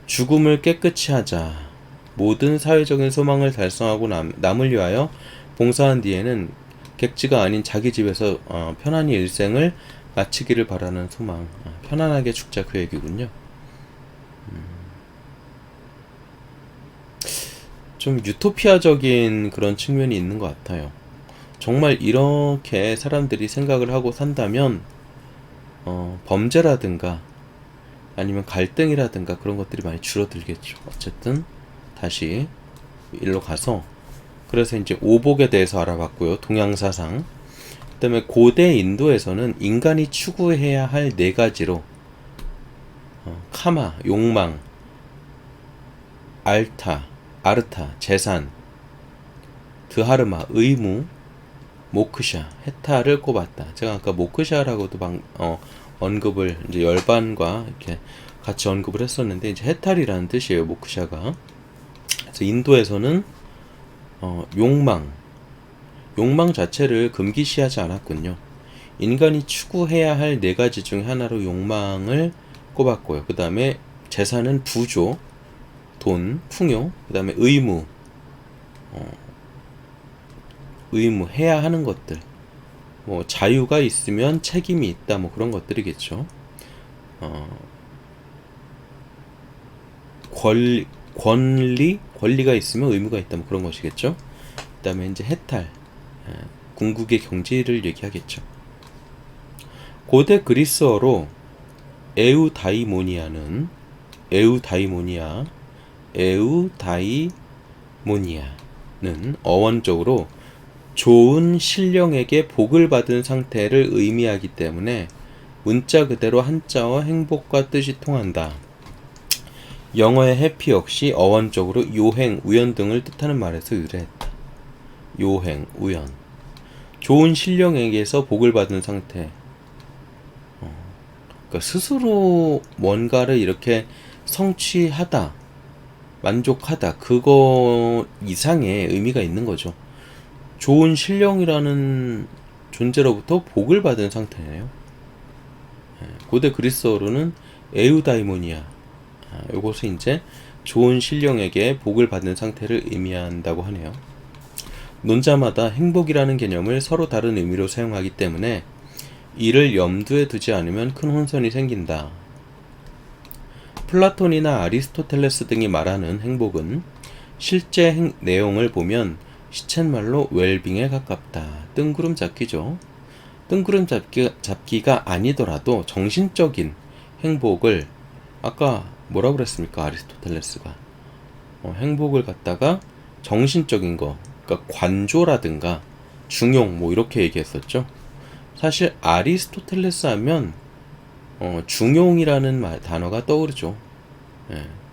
Speaker 1: 죽음을 깨끗이 하자. 모든 사회적인 소망을 달성하고 남을 위하여 봉사한 뒤에는 객지가 아닌 자기 집에서 편안히 일생을 마치기를 바라는 소망. 편안하게 죽자, 그 얘기군요. 좀 유토피아적인 그런 측면이 있는 것 같아요. 정말 이렇게 사람들이 생각을 하고 산다면 범죄라든가 아니면 갈등이라든가 그런 것들이 많이 줄어들겠죠. 어쨌든 다시 일로 가서, 그래서 이제 오복에 대해서 알아봤고요. 동양사상. 그 다음에 고대 인도에서는 인간이 추구해야 할 4가지로 카마, 욕망, 아르타, 재산, 드하르마, 의무, 모크샤, 해탈을 꼽았다. 제가 아까 모크샤라고도 언급을 이제 열반과 이렇게 같이 언급을 했었는데, 이제 해탈이라는 뜻이에요, 모크샤가. 그래서 인도에서는 욕망 자체를 금기시하지 않았군요. 인간이 추구해야 할 네 가지 중 하나로 욕망을 꼽았고요. 그 다음에 재산은 부조, 돈, 풍요, 그 다음에 의무, 해야 하는 것들, 뭐 자유가 있으면 책임이 있다, 뭐 그런 것들이겠죠. 권리가 있으면 의무가 있다, 뭐 그런 것이겠죠. 그 다음에 이제 해탈, 궁극의 경지를 얘기하겠죠. 고대 그리스어로 에우다이모니아는 어원적으로 좋은 신령에게 복을 받은 상태를 의미하기 때문에 문자 그대로 한자어 행복과 뜻이 통한다. 영어의 해피 역시 어원적으로 요행, 우연 등을 뜻하는 말에서 유래했다. 요행, 우연. 좋은 신령에게서 복을 받은 상태. 그러니까 스스로 뭔가를 이렇게 성취하다, 만족하다, 그거 이상의 의미가 있는 거죠. 좋은 신령이라는 존재로부터 복을 받은 상태네요. 고대 그리스어로는 에우다이모니아, 이것은 이제 좋은 신령에게 복을 받는 상태를 의미한다고 하네요. 논자마다 행복이라는 개념을 서로 다른 의미로 사용하기 때문에 이를 염두에 두지 않으면 큰 혼선이 생긴다. 플라톤이나 아리스토텔레스 등이 말하는 행복은 실제 내용을 보면 시쳇말로 웰빙에 가깝다. 뜬구름 잡기죠. 뜬구름 잡기가 아니더라도 정신적인 행복을, 아까 뭐라고 그랬습니까? 아리스토텔레스가 행복을 갖다가 정신적인 거, 그러니까 관조라든가 중용, 뭐 이렇게 얘기했었죠. 사실 아리스토텔레스 하면 중용이라는 단어가 떠오르죠.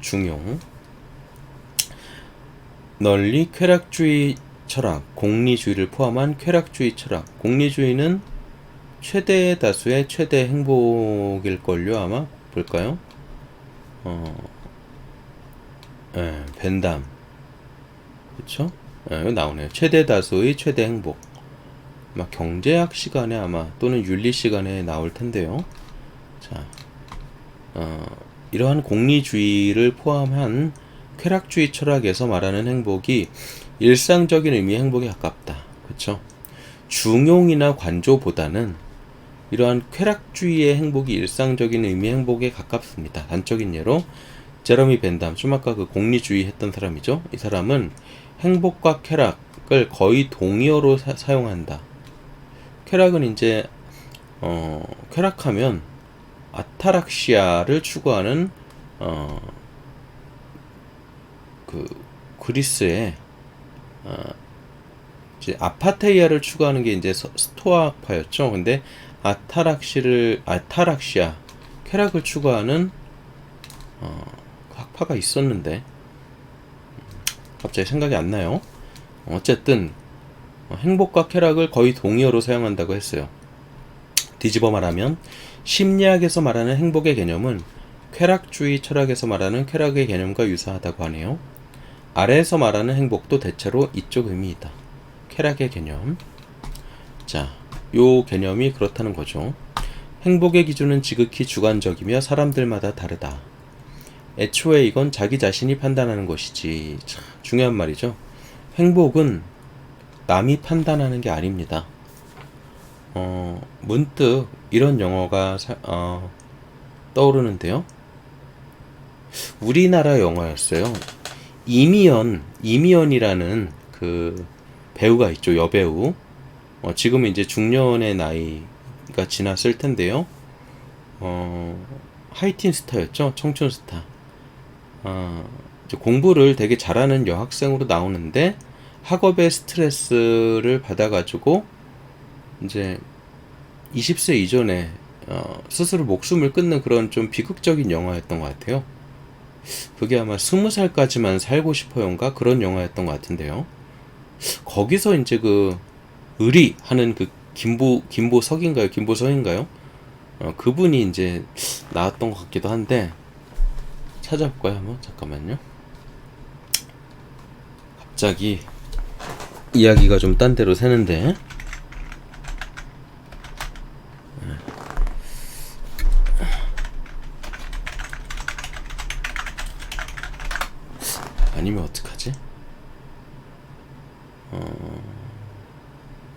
Speaker 1: 중용. 널리 쾌락주의 철학, 공리주의를 포함한 쾌락주의 철학. 공리주의는 최대 다수의 최대 행복일걸요, 아마. 볼까요? 벤담. 그쵸? 여기 나오네요. 최대 다수의 최대 행복. 아마 경제학 시간에 아마, 또는 윤리 시간에 나올 텐데요. 자, 이러한 공리주의를 포함한 쾌락주의 철학에서 말하는 행복이 일상적인 의미의 행복에 가깝다. 그렇죠? 중용이나 관조보다는 이러한 쾌락주의의 행복이 일상적인 의미의 행복에 가깝습니다. 단적인 예로 제러미 벤담, 좀 아까 그 공리주의 했던 사람이죠. 이 사람은 행복과 쾌락을 거의 동의어로 사용한다. 쾌락은 이제 쾌락하면 아타락시아를 추구하는 그 그리스의 이제 아파테이아를 추구하는 게 이제 스토아파였죠. 근데 아타락시아 쾌락을 추구하는 학파가 있었는데 갑자기 생각이 안 나요. 어쨌든 행복과 쾌락을 거의 동의어로 사용한다고 했어요. 뒤집어 말하면 심리학에서 말하는 행복의 개념은 쾌락주의 철학에서 말하는 쾌락의 개념과 유사하다고 하네요. 아래에서 말하는 행복도 대체로 이쪽 의미이다. 쾌락의 개념. 자, 요 개념이 그렇다는 거죠. 행복의 기준은 지극히 주관적이며 사람들마다 다르다. 애초에 이건 자기 자신이 판단하는 것이지. 참 중요한 말이죠. 행복은 남이 판단하는 게 아닙니다. 문득 이런 영화가 떠오르는데요. 우리나라 영화였어요. 이미연이라는 그 배우가 있죠. 여배우. 지금은 이제 중년의 나이가 지났을 텐데요. 하이틴 스타였죠. 청춘 스타. 이제 공부를 되게 잘하는 여학생으로 나오는데 학업의 스트레스를 받아가지고 이제 20세 이전에 스스로 목숨을 끊는 그런 좀 비극적인 영화였던 것 같아요. 그게 아마 20살까지만 살고 싶어요인가 그런 영화였던 것 같은데요. 거기서 이제 그 의리 하는 그 김보석인가요? 그분이 이제 나왔던 것 같기도 한데 찾아볼까요? 한번 잠깐만요. 갑자기 이야기가 좀 딴 데로 새는데. 아니면 어떡하지?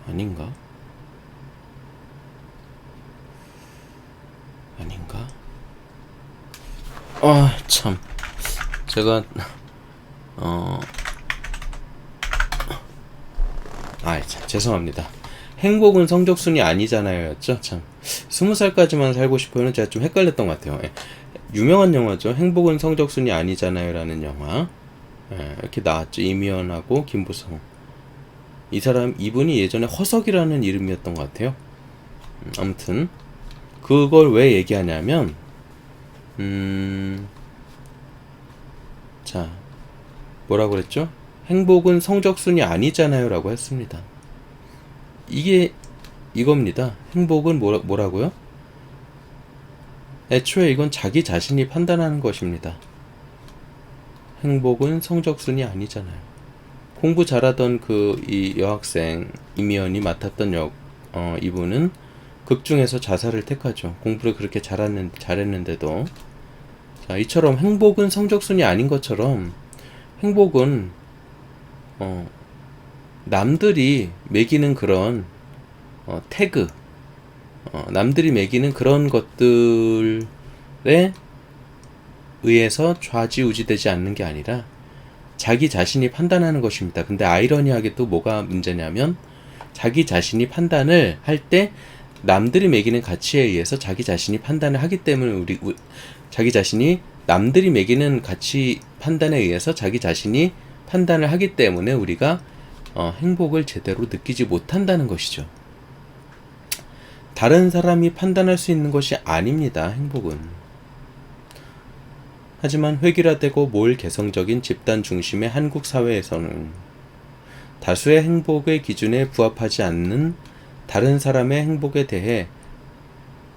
Speaker 1: 아닌가? 아닌가? 참. 제가, 참, 죄송합니다. 행복은 성적순이 아니잖아요. 였죠? 참. 20살까지만 살고 싶어요는 제가 좀 헷갈렸던 것 같아요. 예. 유명한 영화죠. 행복은 성적순이 아니잖아요. 라는 영화. 예, 이렇게 나왔죠. 이미연하고 김보성. 이분이 예전에 허석이라는 이름이었던 것 같아요. 아무튼 그걸 왜 얘기하냐면 자, 뭐라고 그랬죠? 행복은 성적순이 아니잖아요 라고 했습니다. 이게 이겁니다. 행복은 뭐라고요? 애초에 이건 자기 자신이 판단하는 것입니다. 행복은 성적순이 아니잖아요. 공부 잘하던 이 여학생 이미연이 맡았던 이분은 극 중에서 자살을 택하죠. 공부를 그렇게 잘했는데도. 자, 이처럼 행복은 성적순이 아닌 것처럼 행복은 남들이 매기는 그런 태그, 남들이 매기는 그런 것들에 의해서 좌지우지되지 않는 게 아니라 자기 자신이 판단하는 것입니다. 근데 아이러니하게 또 뭐가 문제냐면 자기 자신이 판단을 할 때 남들이 매기는 가치에 의해서 자기 자신이 판단을 하기 때문에 자기 자신이 남들이 매기는 가치 판단에 의해서 자기 자신이 판단을 하기 때문에 우리가 행복을 제대로 느끼지 못한다는 것이죠. 다른 사람이 판단할 수 있는 것이 아닙니다. 행복은. 하지만 획일화되고 몰 개성적인 집단 중심의 한국 사회에서는 다수의 행복의 기준에 부합하지 않는 다른 사람의 행복에 대해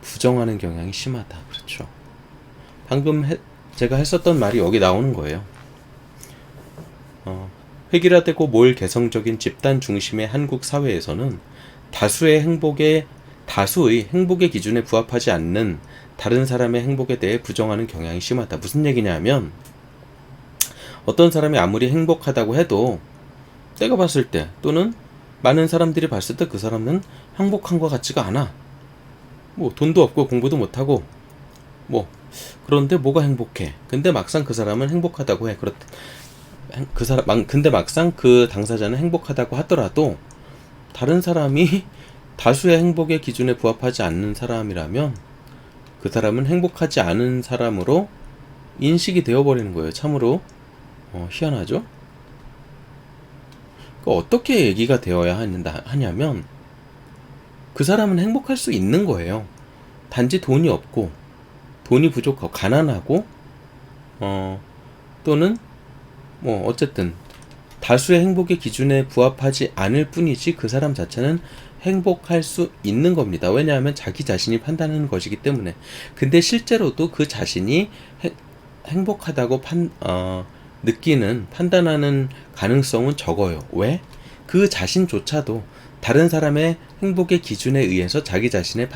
Speaker 1: 부정하는 경향이 심하다. 그렇죠. 방금 제가 했었던 말이 여기 나오는 거예요. 획일화되고 몰 개성적인 집단 중심의 한국 사회에서는 다수의 행복의 기준에 부합하지 않는 다른 사람의 행복에 대해 부정하는 경향이 심하다. 무슨 얘기냐면 어떤 사람이 아무리 행복하다고 해도 내가 봤을 때 또는 많은 사람들이 봤을 때 그 사람은 행복한 것 같지가 않아. 뭐 돈도 없고 공부도 못하고 그런데 뭐가 행복해? 근데 막상 그 사람은 행복하다고 해. 근데 막상 그 당사자는 행복하다고 하더라도 다른 사람이 다수의 행복의 기준에 부합하지 않는 사람이라면 그 사람은 행복하지 않은 사람으로 인식이 되어버리는 거예요. 참으로 희한하죠? 어떻게 얘기가 되어야 하냐면 그 사람은 행복할 수 있는 거예요. 단지 돈이 없고 돈이 부족하고 가난하고 또는 어쨌든 다수의 행복의 기준에 부합하지 않을 뿐이지 그 사람 자체는 행복할 수 있는 겁니다. 왜냐하면 자기 자신이 판단하는 것이기 때문에. 근데 실제로도 그 자신이 행복하다고 판단하는 가능성은 적어요. 왜? 그 자신조차도 다른 사람의 행복의 기준에 의해서 자기 자신의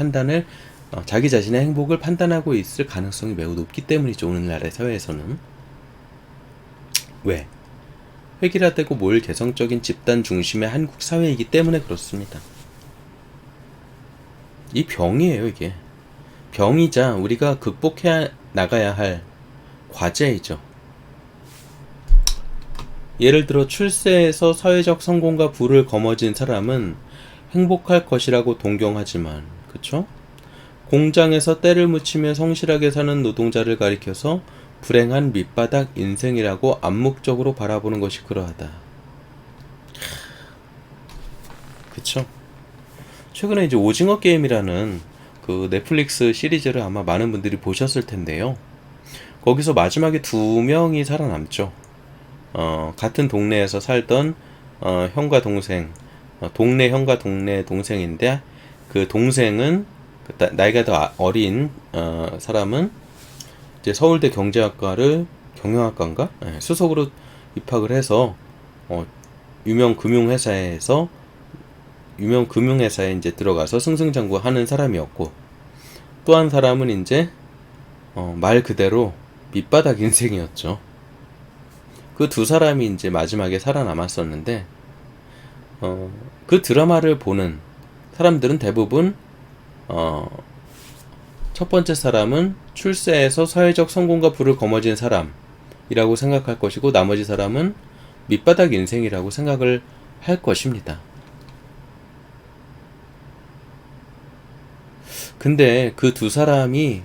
Speaker 1: 행복을 판단하고 있을 가능성이 매우 높기 때문이죠. 오늘날의 사회에서는. 왜? 획일화되고 몰 개성적인 집단 중심의 한국 사회이기 때문에 그렇습니다. 이 병이에요, 이게. 병이자 우리가 극복해 나가야 할 과제이죠. 예를 들어 출세에서 사회적 성공과 부를 거머쥔 사람은 행복할 것이라고 동경하지만, 그쵸? 공장에서 때를 묻히며 성실하게 사는 노동자를 가리켜서 불행한 밑바닥 인생이라고 암묵적으로 바라보는 것이 그러하다. 그쵸? 최근에 이제 오징어 게임이라는 그 넷플릭스 시리즈를 아마 많은 분들이 보셨을 텐데요. 거기서 마지막에 2명이 살아남죠. 같은 동네에서 살던 형과 동생, 동네 형과 동네 동생인데 그 동생은 나이가 더 어린 사람은 이제 서울대 경제학과를 경영학과인가? 네, 수석으로 입학을 해서 유명 금융회사에 이제 들어가서 승승장구하는 사람이었고, 또 한 사람은 이제 말 그대로 밑바닥 인생이었죠. 그 두 사람이 이제 마지막에 살아남았었는데, 그 드라마를 보는 사람들은 대부분 첫 번째 사람은 출세해서 사회적 성공과 부를 거머쥔 사람이라고 생각할 것이고, 나머지 사람은 밑바닥 인생이라고 생각을 할 것입니다. 근데 그 두 사람이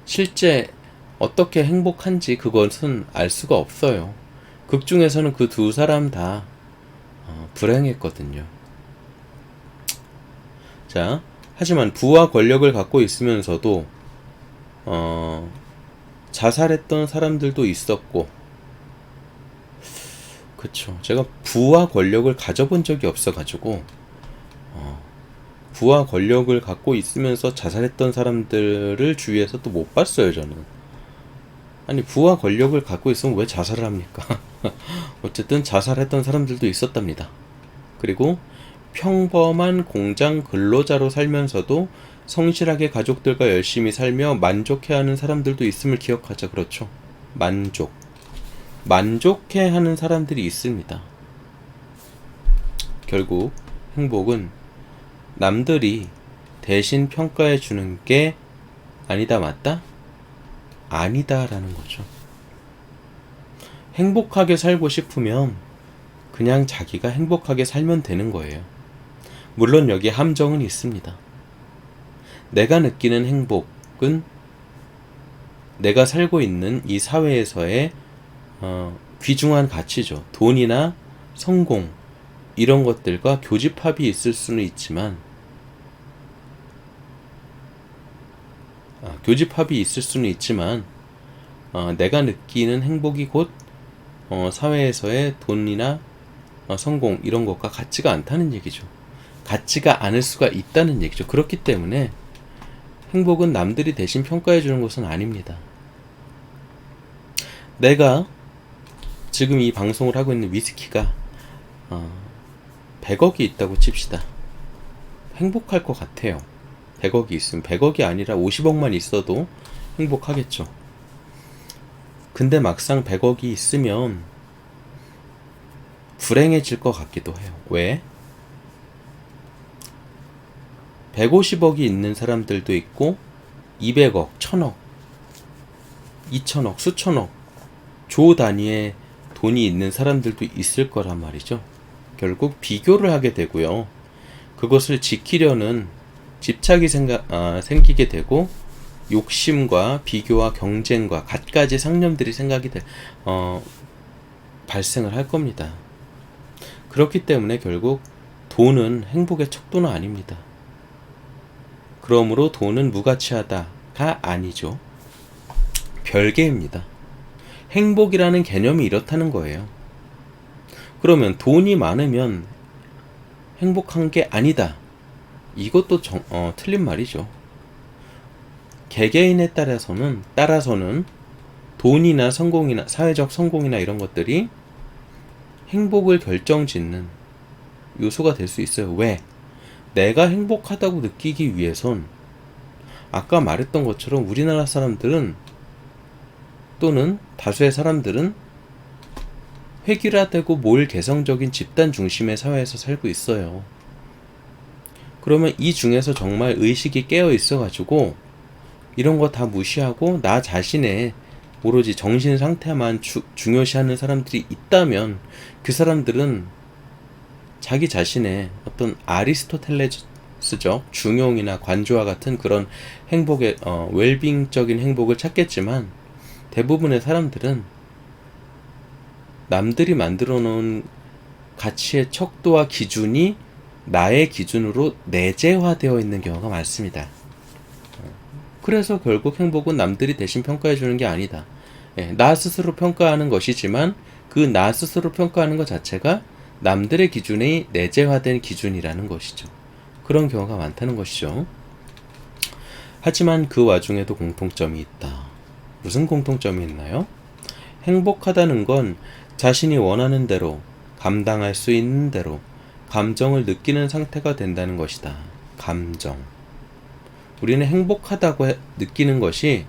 Speaker 1: 실제 어떻게 행복한지 그것은 알 수가 없어요. 극 중에서는 그 두 사람 다 불행했거든요. 자, 하지만 부와 권력을 갖고 있으면서도 자살했던 사람들도 있었고, 그쵸. 제가 부와 권력을 가져본 적이 없어가지고 부와 권력을 갖고 있으면서 자살했던 사람들을 주위에서 또 못 봤어요, 저는. 아니, 부와 권력을 갖고 있으면 왜 자살을 합니까? 어쨌든 자살했던 사람들도 있었답니다. 그리고 평범한 공장 근로자로 살면서도 성실하게 가족들과 열심히 살며 만족해하는 사람들도 있음을 기억하자. 그렇죠. 만족해하는 사람들이 있습니다. 결국 행복은 남들이 대신 평가해 주는 게 아니다, 맞다? 아니다라는 거죠. 행복하게 살고 싶으면 그냥 자기가 행복하게 살면 되는 거예요. 물론 여기에 함정은 있습니다. 내가 느끼는 행복은 내가 살고 있는 이 사회에서의 귀중한 가치죠. 돈이나 성공 이런 것들과 교집합이 있을 수는 있지만 내가 느끼는 행복이 곧 사회에서의 돈이나 성공 이런 것과 같지가 않다는 얘기죠. 같지가 않을 수가 있다는 얘기죠. 그렇기 때문에 행복은 남들이 대신 평가해 주는 것은 아닙니다. 내가 지금 이 방송을 하고 있는 위스키가 100억이 있다고 칩시다. 행복할 것 같아요. 100억이 있으면 100억이 아니라 50억만 있어도 행복하겠죠. 근데 막상 100억이 있으면 불행해질 것 같기도 해요. 왜? 150억이 있는 사람들도 있고 200억, 1000억, 2000억, 수천억 조 단위의 돈이 있는 사람들도 있을 거란 말이죠. 결국 비교를 하게 되고요. 그것을 지키려는 집착이 생기게 되고 욕심과 비교와 경쟁과 갖가지 상념들이 발생을 할 겁니다. 그렇기 때문에 결국 돈은 행복의 척도는 아닙니다. 그러므로 돈은 무가치하다가 아니죠. 별개입니다. 행복이라는 개념이 이렇다는 거예요. 그러면 돈이 많으면 행복한 게 아니다. 이것도 틀린 말이죠. 개개인에 따라서는 돈이나 성공이나 사회적 성공이나 이런 것들이 행복을 결정짓는 요소가 될 수 있어요. 왜? 내가 행복하다고 느끼기 위해선 아까 말했던 것처럼 우리나라 사람들은 또는 다수의 사람들은 획일화되고 몰개성적인 집단 중심의 사회에서 살고 있어요. 그러면 이 중에서 정말 의식이 깨어 있어가지고 이런 거 다 무시하고 나 자신의 오로지 정신 상태만 중요시하는 사람들이 있다면 그 사람들은 자기 자신의 어떤 아리스토텔레스적 중용이나 관조와 같은 그런 행복의 웰빙적인 행복을 찾겠지만 대부분의 사람들은 남들이 만들어 놓은 가치의 척도와 기준이 나의 기준으로 내재화되어 있는 경우가 많습니다. 그래서 결국 행복은 남들이 대신 평가해 주는 게 아니다. 나 스스로 평가하는 것이지만 그 나 스스로 평가하는 것 자체가 남들의 기준이 내재화된 기준이라는 것이죠. 그런 경우가 많다는 것이죠. 하지만 그 와중에도 공통점이 있다. 무슨 공통점이 있나요? 행복하다는 건 자신이 원하는 대로, 감당할 수 있는 대로 감정을 느끼는 상태가 된다는 것이다. 감정. 우리는 행복하다고 느끼는 것이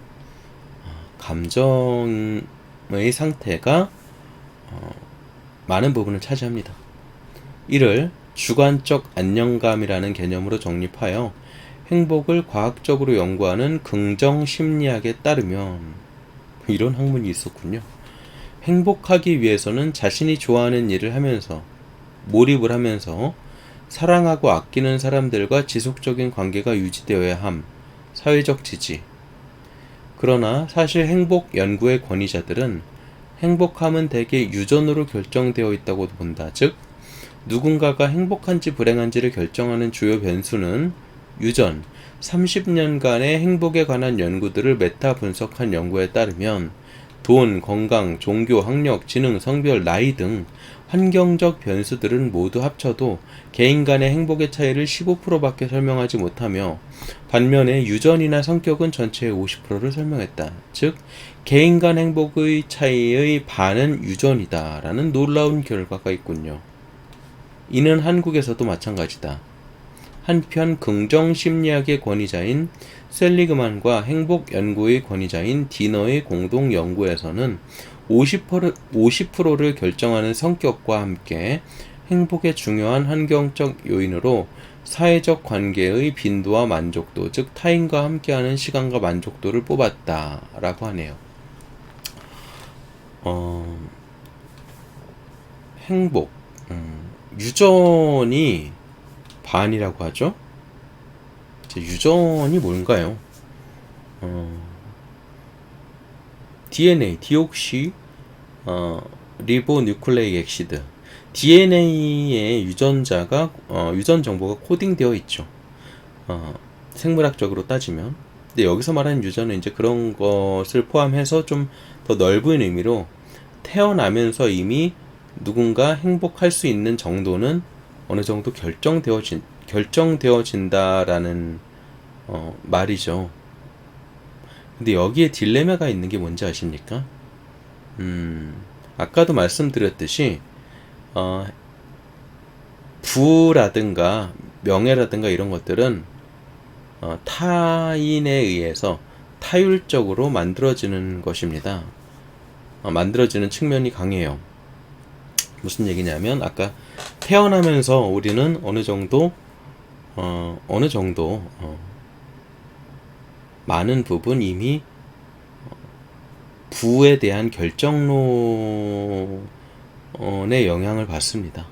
Speaker 1: 감정의 상태가 많은 부분을 차지합니다. 이를 주관적 안정감이라는 개념으로 정립하여 행복을 과학적으로 연구하는 긍정심리학에 따르면 이런 학문이 있었군요. 행복하기 위해서는 자신이 좋아하는 일을 하면서 몰입을 하면서 사랑하고 아끼는 사람들과 지속적인 관계가 유지되어야 함. 사회적 지지. 그러나 사실 행복 연구의 권위자들은 행복함은 대개 유전으로 결정되어 있다고 본다. 즉 누군가가 행복한지 불행한지를 결정하는 주요 변수는 유전. 30년간의 행복에 관한 연구들을 메타 분석한 연구에 따르면 돈, 건강, 종교, 학력, 지능, 성별, 나이 등 환경적 변수들은 모두 합쳐도 개인 간의 행복의 차이를 15%밖에 설명하지 못하며 반면에 유전이나 성격은 전체의 50%를 설명했다. 즉 개인 간 행복의 차이의 반은 유전이다 라는 놀라운 결과가 있군요. 이는 한국에서도 마찬가지다. 한편 긍정심리학의 권위자인 셀리그만과 행복연구의 권위자인 디너의 공동 연구에서는 50%를 결정하는 성격과 함께 행복의 중요한 환경적 요인으로 사회적 관계의 빈도와 만족도, 즉 타인과 함께하는 시간과 만족도를 뽑았다라고 하네요. 행복, 유전이 반이라고 하죠. 유전이 뭔가요? DNA, 디옥시 리보뉴클레이크 엑시드. DNA의 유전자가 유전 정보가 코딩되어 있죠. 생물학적으로 따지면. 근데 여기서 말하는 유전은 이제 그런 것을 포함해서 좀 더 넓은 의미로 태어나면서 이미 누군가 행복할 수 있는 정도는 어느 정도 결정되어진다라는 말이죠. 근데 여기에 딜레마가 있는 게 뭔지 아십니까? 아까도 말씀드렸듯이 부라든가 명예라든가 이런 것들은 타인에 의해서 타율적으로 만들어지는 것입니다. 만들어지는 측면이 강해요. 무슨 얘기냐면 아까 태어나면서 우리는 어느 정도 많은 부분 이미 부에 대한 결정론의 영향을 받습니다.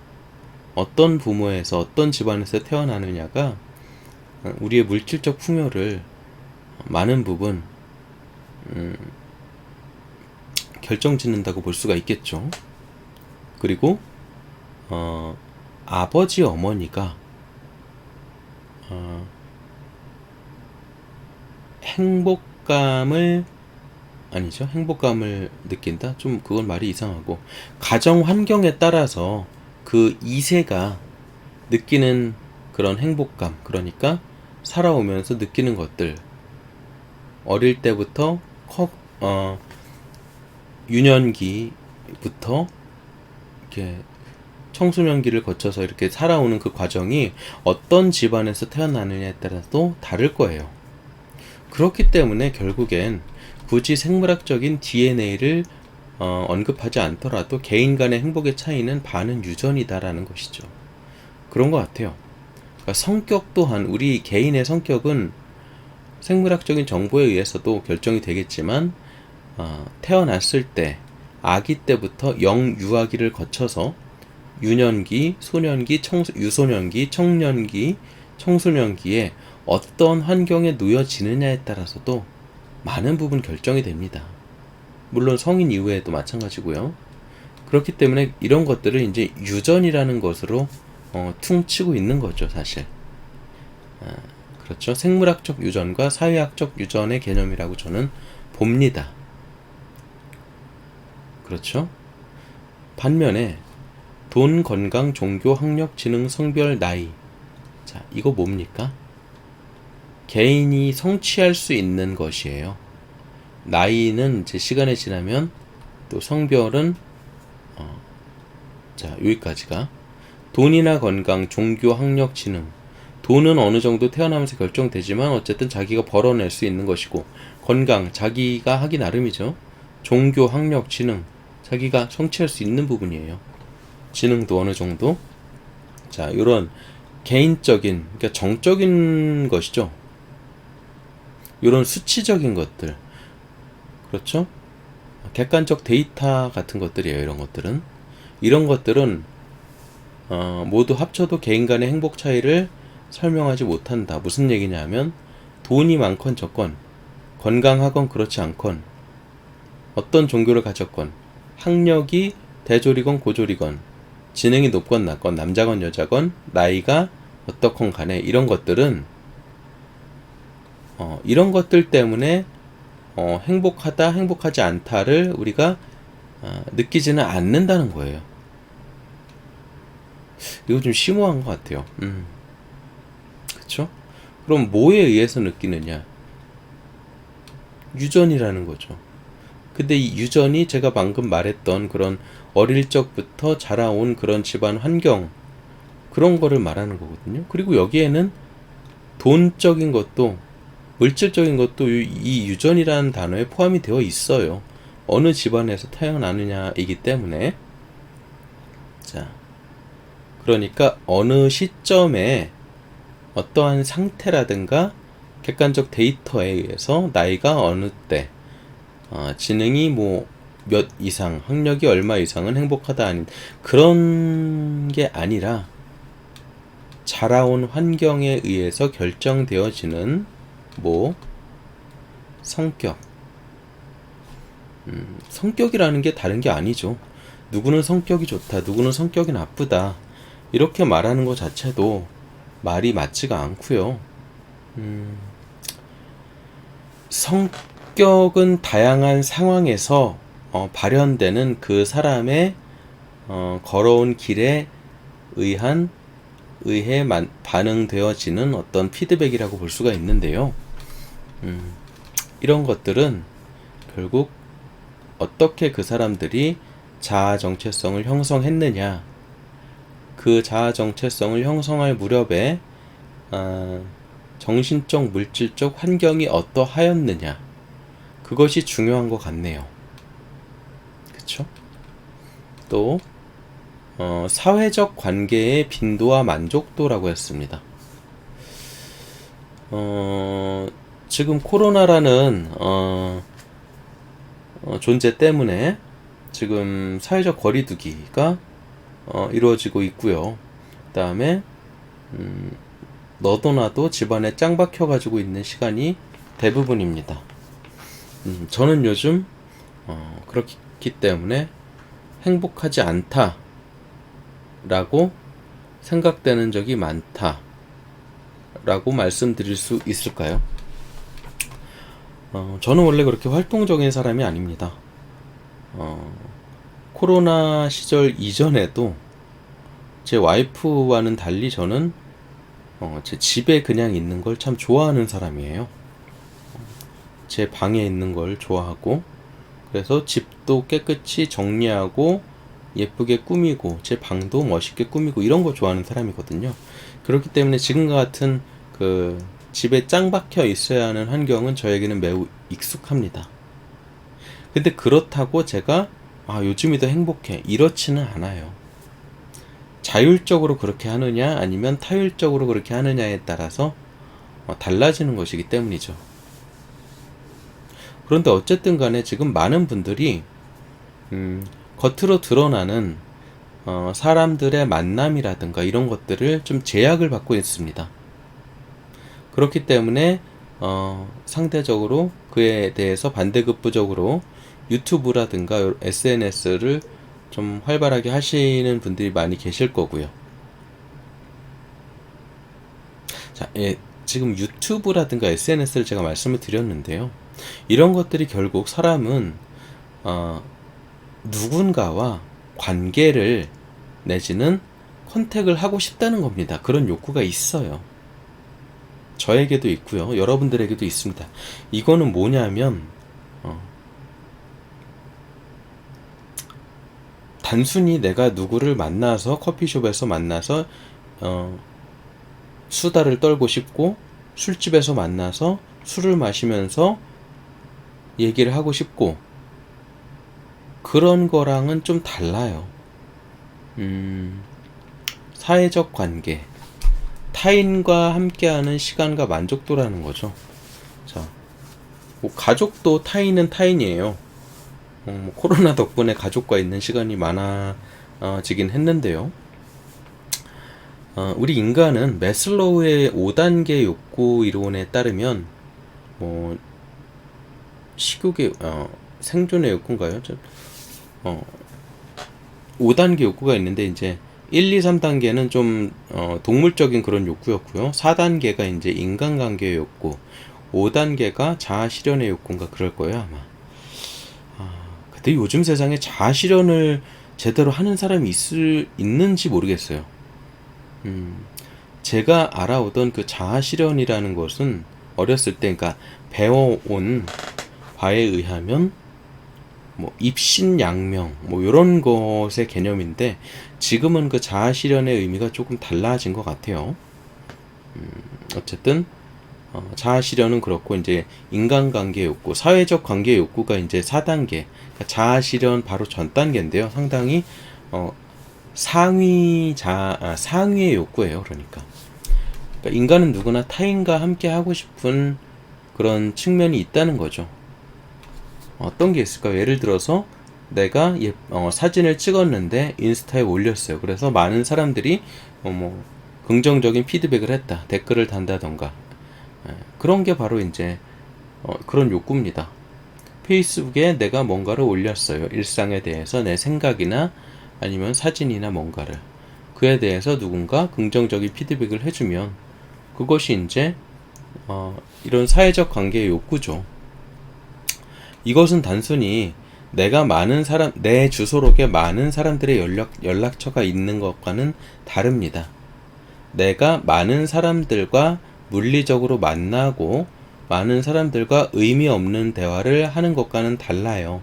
Speaker 1: 어떤 부모에서 어떤 집안에서 태어나느냐가 우리의 물질적 풍요를 많은 부분 결정짓는다고 볼 수가 있겠죠. 그리고 아버지 어머니가 행복감을 느낀다? 좀 그건 말이 이상하고 가정 환경에 따라서 그 2세가 느끼는 그런 행복감, 그러니까 살아오면서 느끼는 것들, 어릴 때부터 유년기부터 이렇게 청소년기를 거쳐서 이렇게 살아오는 그 과정이 어떤 집안에서 태어나느냐에 따라서 다를 거예요. 그렇기 때문에 결국엔 굳이 생물학적인 DNA를 언급하지 않더라도 개인 간의 행복의 차이는 반은 유전이다라는 것이죠. 그런 것 같아요. 그러니까 성격 또한 우리 개인의 성격은 생물학적인 정보에 의해서도 결정이 되겠지만 태어났을 때 아기 때부터 영유아기를 거쳐서 유년기, 소년기, 유소년기, 청년기, 청소년기에 어떤 환경에 놓여지느냐에 따라서도 많은 부분 결정이 됩니다. 물론 성인 이후에도 마찬가지고요. 그렇기 때문에 이런 것들을 이제 유전이라는 것으로 퉁치고 있는 거죠, 사실. 그렇죠. 생물학적 유전과 사회학적 유전의 개념이라고 저는 봅니다. 그렇죠. 반면에 돈, 건강, 종교, 학력, 지능, 성별, 나이. 자, 이거 뭡니까? 개인이 성취할 수 있는 것이에요. 나이는 이제 시간이 지나면 또 성별은 자, 여기까지가 돈이나 건강, 종교, 학력, 지능. 돈은 어느 정도 태어나면서 결정되지만 어쨌든 자기가 벌어낼 수 있는 것이고, 건강, 자기가 하기 나름이죠. 종교, 학력, 지능, 자기가 성취할 수 있는 부분이에요. 지능도 어느 정도. 자, 이런 개인적인, 그러니까 정적인 것이죠. 이런 수치적인 것들, 그렇죠? 객관적 데이터 같은 것들이에요. 이런 것들은 모두 합쳐도 개인 간의 행복 차이를 설명하지 못한다. 무슨 얘기냐 하면, 돈이 많건 적건, 건강하건 그렇지 않건, 어떤 종교를 가졌건, 학력이 대졸이건 고졸이건, 지능이 높건 낮건, 남자건 여자건, 나이가 어떻건 간에 이런 것들은 이런 것들 때문에 행복하다, 행복하지 않다를 우리가 느끼지는 않는다는 거예요. 이거 좀 심오한 것 같아요. 그쵸? 그럼 뭐에 의해서 느끼느냐? 유전이라는 거죠. 근데 이 유전이 제가 방금 말했던 그런 어릴 적부터 자라온 그런 집안 환경, 그런 거를 말하는 거거든요. 그리고 여기에는 돈적인 것도, 물질적인 것도 이 유전이라는 단어에 포함이 되어 있어요. 어느 집안에서 태어나느냐이기 때문에. 자, 그러니까 어느 시점에 어떠한 상태라든가 객관적 데이터에 의해서 나이가 어느 때, 지능이 뭐 몇 이상, 학력이 얼마 이상은 행복하다 아닌, 그런 게 아니라 자라온 환경에 의해서 결정되어지는 뭐 성격. 성격이라는 게 다른 게 아니죠. 누구는 성격이 좋다, 누구는 성격이 나쁘다, 이렇게 말하는 것 자체도 말이 맞지가 않고요. 성격은 다양한 상황에서 발현되는 그 사람의 걸어온 길에 의해 반응되어지는 어떤 피드백이라고 볼 수가 있는데요. 이런 것들은 결국 어떻게 그 사람들이 자아 정체성을 형성했느냐, 그 자아 정체성을 형성할 무렵에 정신적, 물질적 환경이 어떠하였느냐, 그것이 중요한 것 같네요. 그쵸? 또 사회적 관계의 빈도와 만족도라고 했습니다. 지금 코로나라는 존재 때문에 지금 사회적 거리두기가 이루어지고 있고요. 그 다음에 너도 나도 집안에 짱 박혀가지고 있는 시간이 대부분입니다. 저는 요즘 그렇기 때문에 행복하지 않다 라고 생각되는 적이 많다 라고 말씀드릴 수 있을까요? 저는 원래 그렇게 활동적인 사람이 아닙니다. 코로나 시절 이전에도 제 와이프와는 달리 저는 제 집에 그냥 있는 걸 참 좋아하는 사람이에요. 제 방에 있는 걸 좋아하고, 그래서 집도 깨끗이 정리하고 예쁘게 꾸미고 제 방도 멋있게 꾸미고 이런 거 좋아하는 사람이거든요. 그렇기 때문에 지금과 같은 그 집에 짱 박혀 있어야 하는 환경은 저에게는 매우 익숙합니다. 근데 그렇다고 제가 요즘이 더 행복해, 이렇지는 않아요. 자율적으로 그렇게 하느냐 아니면 타율적으로 그렇게 하느냐에 따라서 달라지는 것이기 때문이죠. 그런데 어쨌든 간에 지금 많은 분들이 겉으로 드러나는 사람들의 만남이라든가 이런 것들을 좀 제약을 받고 있습니다. 그렇기 때문에 상대적으로 그에 대해서 반대급부적으로 유튜브라든가 SNS를 좀 활발하게 하시는 분들이 많이 계실 거고요. 자, 지금 유튜브라든가 SNS를 제가 말씀을 드렸는데요. 이런 것들이 결국 사람은 누군가와 관계를 내지는 컨택을 하고 싶다는 겁니다. 그런 욕구가 있어요. 저에게도 있고요. 여러분들에게도 있습니다. 이거는 뭐냐면 단순히 내가 누구를 만나서 커피숍에서 만나서 수다를 떨고 싶고 술집에서 만나서 술을 마시면서 얘기를 하고 싶고 그런 거랑은 좀 달라요. 사회적 관계, 타인과 함께하는 시간과 만족도라는 거죠. 자, 뭐 가족도 타인은 타인이에요. 코로나 덕분에 가족과 있는 시간이 많아지긴 했는데요. 우리 인간은 매슬로우의 5단계 욕구 이론에 따르면 뭐 식욕의 생존의 욕구인가요? 5단계 욕구가 있는데 이제 1, 2, 3단계는 좀 동물적인 그런 욕구였고요. 4단계가 이제 인간관계의 욕구, 5단계가 자아실현의 욕구인가 그럴 거예요 아마. 근데 요즘 세상에 자아실현을 제대로 하는 사람이 있는지 모르겠어요. 제가 알아오던 그 자아실현이라는 것은 어렸을 때 그러니까 배워온 바에 의하면 뭐 입신양명 뭐 이런 것의 개념인데 지금은 그 자아실현의 의미가 조금 달라진 것 같아요. 어쨌든 자아실현은 그렇고 이제 인간관계 욕구, 사회적 관계 욕구가 이제 4단계, 그러니까 자아실현 바로 전 단계인데요. 상당히 상위의 욕구예요. 그러니까 인간은 누구나 타인과 함께 하고 싶은 그런 측면이 있다는 거죠. 어떤 게 있을까요? 예를 들어서 내가 사진을 찍었는데 인스타에 올렸어요. 그래서 많은 사람들이 뭐 긍정적인 피드백을 했다. 댓글을 단다던가. 그런 게 바로 이제 그런 욕구입니다. 페이스북에 내가 뭔가를 올렸어요. 일상에 대해서 내 생각이나 아니면 사진이나 뭔가를. 그에 대해서 누군가 긍정적인 피드백을 해주면 그것이 이제 이런 사회적 관계의 욕구죠. 이것은 단순히 내가 내 주소록에 많은 사람들의 연락처가 있는 것과는 다릅니다. 내가 많은 사람들과 물리적으로 만나고 많은 사람들과 의미 없는 대화를 하는 것과는 달라요.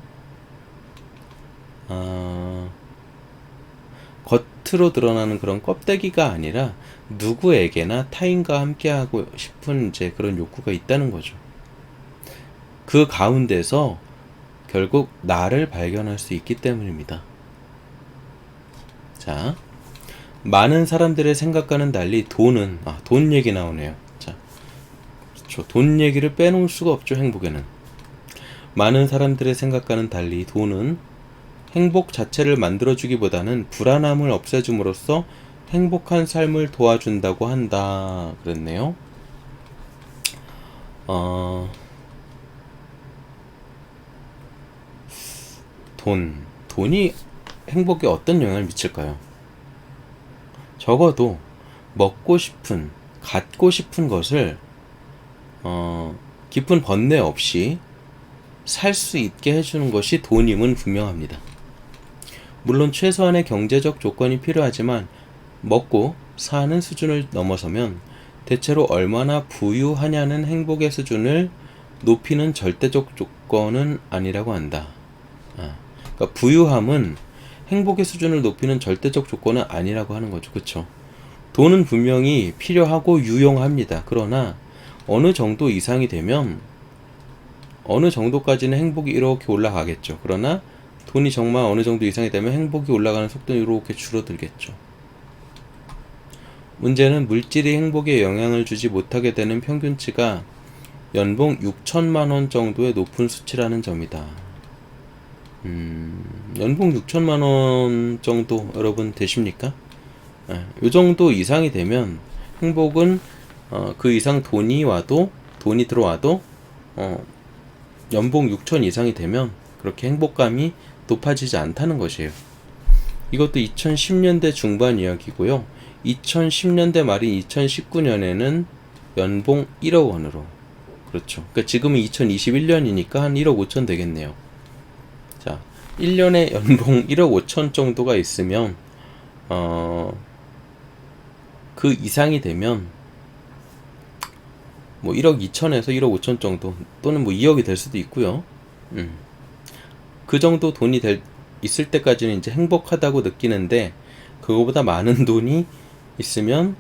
Speaker 1: 겉으로 드러나는 그런 껍데기가 아니라 누구에게나 타인과 함께하고 싶은 이제 그런 욕구가 있다는 거죠. 그 가운데서 결국 나를 발견할 수 있기 때문입니다. 자, 많은 사람들의 생각과는 달리 돈 얘기 나오네요. 자, 그렇죠. 돈 얘기를 빼놓을 수가 없죠, 행복에는. 많은 사람들의 생각과는 달리 돈은 행복 자체를 만들어주기보다는 불안함을 없애줌으로써 행복한 삶을 도와준다고 한다. 그랬네요. 돈이 행복에 어떤 영향을 미칠까요? 적어도 먹고 싶은, 갖고 싶은 것을 깊은 번뇌 없이 살 수 있게 해주는 것이 돈임은 분명합니다. 물론 최소한의 경제적 조건이 필요하지만 먹고 사는 수준을 넘어서면 대체로 얼마나 부유하냐는 행복의 수준을 높이는 절대적 조건은 아니라고 한다. 그러니까 부유함은 행복의 수준을 높이는 절대적 조건은 아니라고 하는 거죠. 그렇죠? 돈은 분명히 필요하고 유용합니다. 그러나 어느 정도 이상이 되면 어느 정도까지는 행복이 이렇게 올라가겠죠. 그러나 돈이 정말 어느 정도 이상이 되면 행복이 올라가는 속도는 이렇게 줄어들겠죠. 문제는 물질이 행복에 영향을 주지 못하게 되는 평균치가 연봉 6천만 원 정도의 높은 수치라는 점이다. 연봉 6천만 원 정도 여러분 되십니까? 이 정도 이상이 되면 행복은 그 이상 돈이 들어와도 연봉 6천 이상이 되면 그렇게 행복감이 높아지지 않다는 것이에요. 이것도 2010년대 중반 이야기고요. 2010년대 말인 2019년에는 연봉 1억 원으로 그렇죠. 그러니까 지금은 2021년이니까 한 1억 5천 되겠네요. 자, 1년에 연봉 1억 5천 정도가 있으면 그 이상이 되면 뭐 1억 2천에서 1억 5천 정도, 또는 뭐 2억이 될 수도 있고요. 그 정도 돈이 있을 때까지는 이제 행복하다고 느끼는데, 그거보다 많은 돈이 있으면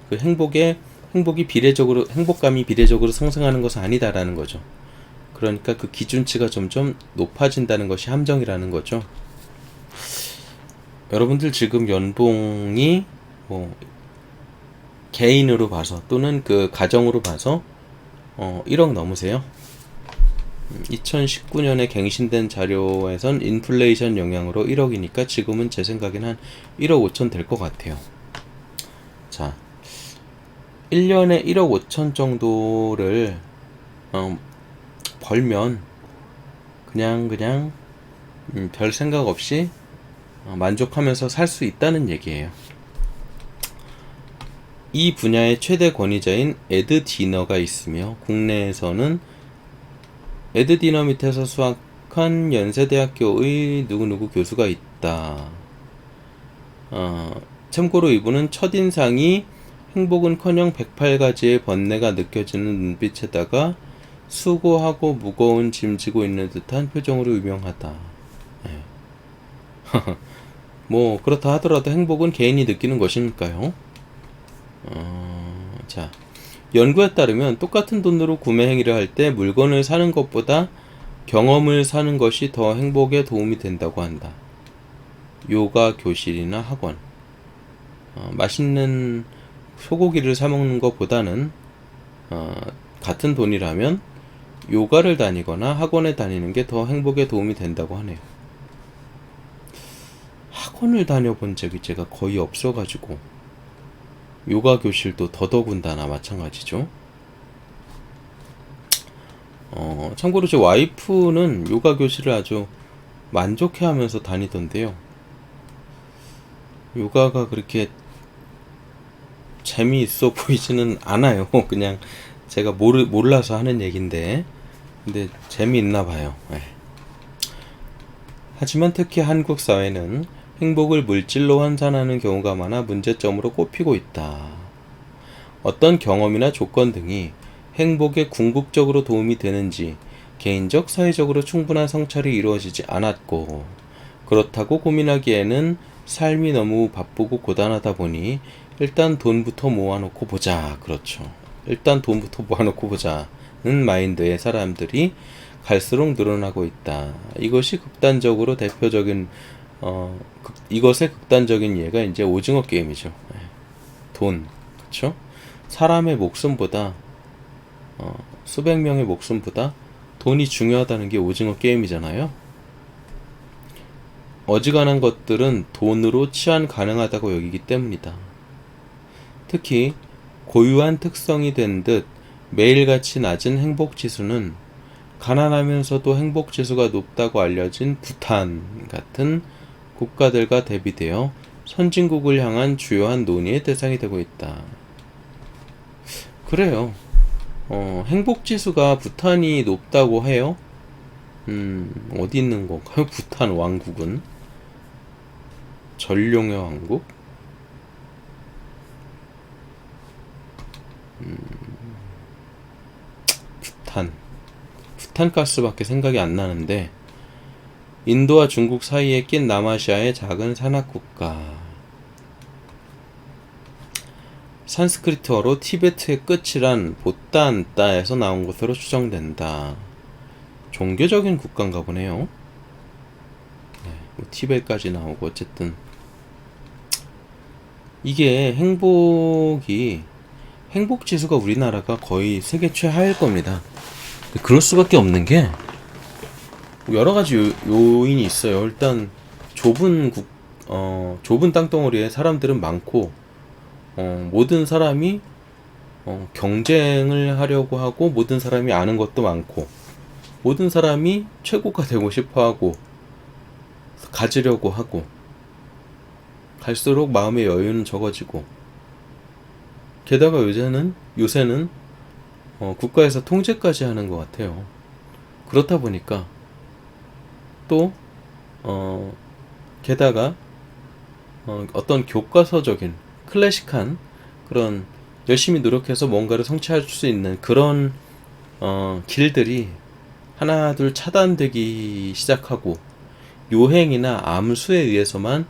Speaker 1: 그 행복감이 비례적으로 상승하는 것은 아니다라는 거죠. 그러니까 그 기준치가 점점 높아진다는 것이 함정이라는 거죠. 여러분들 지금 연봉이 뭐 개인으로 봐서 또는 그 가정으로 봐서 1억 넘으세요? 2019년에 갱신된 자료에선 인플레이션 영향으로 1억이니까 지금은 제 생각엔 한 1억 5천 될 것 같아요. 자, 1년에 1억 5천 정도를 벌면 그냥 별 생각 없이 만족하면서 살 수 있다는 얘기예요. 이 분야의 최대 권위자인 에드 디너가 있으며, 국내에서는 에드 디너 밑에서 수학한 연세대학교의 누구누구 교수가 있다. 참고로 이분은 첫인상이 행복은커녕 108가지의 번뇌가 느껴지는 눈빛에다가 수고하고 무거운 짐 지고 있는 듯한 표정으로 유명하다. 네. 뭐 그렇다 하더라도 행복은 개인이 느끼는 것이니까요. 자, 연구에 따르면 똑같은 돈으로 구매 행위를 할 때 물건을 사는 것보다 경험을 사는 것이 더 행복에 도움이 된다고 한다. 요가 교실이나 학원, 맛있는 소고기를 사 먹는 것보다는 같은 돈이라면 요가를 다니거나 학원에 다니는 게 더 행복에 도움이 된다고 하네요. 학원을 다녀본 적이 제가 거의 없어가지고, 요가 교실도 더더군다나 마찬가지죠. 참고로 제 와이프는 요가 교실을 아주 만족해하면서 다니던데요. 요가가 그렇게 재미있어 보이지는 않아요. 그냥 제가 몰라서 하는 얘긴데, 근데 재미있나 봐요. 네. 하지만 특히 한국 사회는 행복을 물질로 환산하는 경우가 많아 문제점으로 꼽히고 있다. 어떤 경험이나 조건 등이 행복에 궁극적으로 도움이 되는지 개인적, 사회적으로 충분한 성찰이 이루어지지 않았고, 그렇다고 고민하기에는 삶이 너무 바쁘고 고단하다 보니 일단 돈부터 모아놓고 보자. 그렇죠. 일단 돈부터 모아놓고 보자는 마인드의 사람들이 갈수록 늘어나고 있다. 이것이 극단적으로 대표적인 이것의 극단적인 예가 이제 오징어 게임이죠. 돈, 그렇죠? 사람의 목숨보다 수백 명의 목숨보다 돈이 중요하다는 게 오징어 게임이잖아요. 어지간한 것들은 돈으로 치환 가능하다고 여기기 때문이다. 특히 고유한 특성이 된 듯 매일같이 낮은 행복지수는 가난하면서도 행복지수가 높다고 알려진 부탄 같은 국가들과 대비되어 선진국을 향한 주요한 논의의 대상이 되고 있다. 그래요. 행복지수가 부탄이 높다고 해요. 어디 있는 건가요? 부탄 왕국은? 전룡의 왕국? 부탄가스밖에 생각이 안 나는데, 인도와 중국 사이에 낀 남아시아의 작은 산악국가. 산스크리트어로 티베트의 끝이란 보따안따에서 나온 것으로 추정된다. 종교적인 국가인가 보네요. 네, 뭐 티베트까지 나오고, 어쨌든 이게 행복지수가 우리나라가 거의 세계 최하일 겁니다. 그럴 수밖에 없는 게 여러 가지 요인이 있어요. 일단 좁은 땅덩어리에 사람들은 많고, 모든 사람이 경쟁을 하려고 하고, 모든 사람이 아는 것도 많고, 모든 사람이 최고가 되고 싶어 하고, 가지려고 하고, 갈수록 마음의 여유는 적어지고, 게다가 요새는 국가에서 통제까지 하는 것 같아요. 그렇다 보니까 또 게다가 어떤 교과서적인 클래식한 그런 열심히 노력해서 뭔가를 성취할 수 있는 그런 길들이 하나 둘 차단되기 시작하고, 요행이나 암수에 의해서만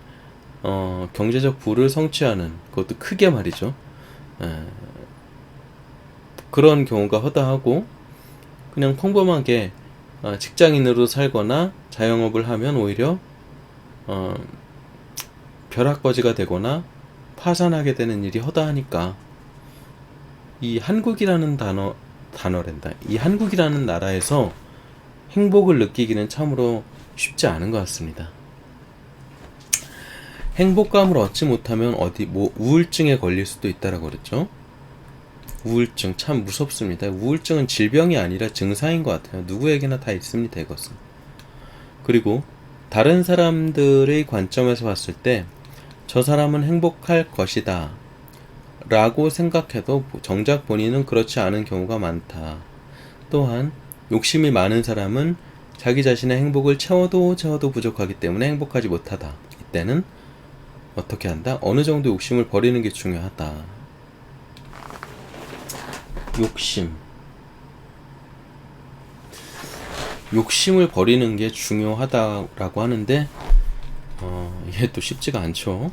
Speaker 1: 경제적 부를 성취하는, 그것도 크게 말이죠. 그런 경우가 허다하고, 그냥 평범하게 직장인으로 살거나 자영업을 하면 오히려 벼락거지가 되거나 파산하게 되는 일이 허다하니까, 이 한국이라는 단어랜다. 이 한국이라는 나라에서 행복을 느끼기는 참으로 쉽지 않은 것 같습니다. 행복감을 얻지 못하면 우울증에 걸릴 수도 있다라고 그랬죠. 우울증 참 무섭습니다. 우울증은 질병이 아니라 증상인 것 같아요. 누구에게나 다 있습니다, 이것은. 그리고 다른 사람들의 관점에서 봤을 때 저 사람은 행복할 것이다 라고 생각해도 정작 본인은 그렇지 않은 경우가 많다. 또한 욕심이 많은 사람은 자기 자신의 행복을 채워도 부족하기 때문에 행복하지 못하다. 이때는 어떻게 한다? 어느 정도 욕심을 버리는 게 중요하다. 욕심을 버리는 게 중요하다라고 하는데 이게 또 쉽지가 않죠.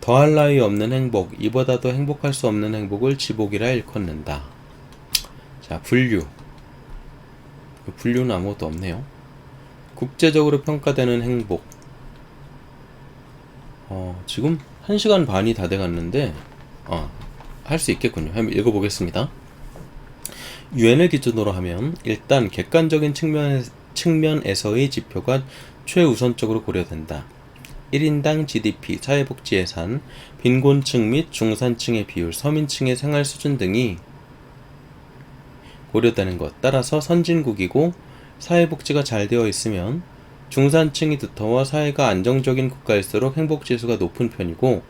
Speaker 1: 더할 나위 없는 행복, 이보다도 행복할 수 없는 행복을 지복이라 일컫는다. 자, 분류는 아무것도 없네요. 국제적으로 평가되는 행복. 지금 1시간 반이 다 돼갔는데 할 수 있겠군요. 한번 읽어보겠습니다. 유엔을 기준으로 하면 일단 객관적인 측면에서의 지표가 최우선적으로 고려된다. 1인당 GDP, 사회복지 예산, 빈곤층 및 중산층의 비율, 서민층의 생활 수준 등이 고려되는 것. 따라서 선진국이고 사회복지가 잘 되어 있으면 중산층이 두터워 사회가 안정적인 국가일수록 행복지수가 높은 편이고,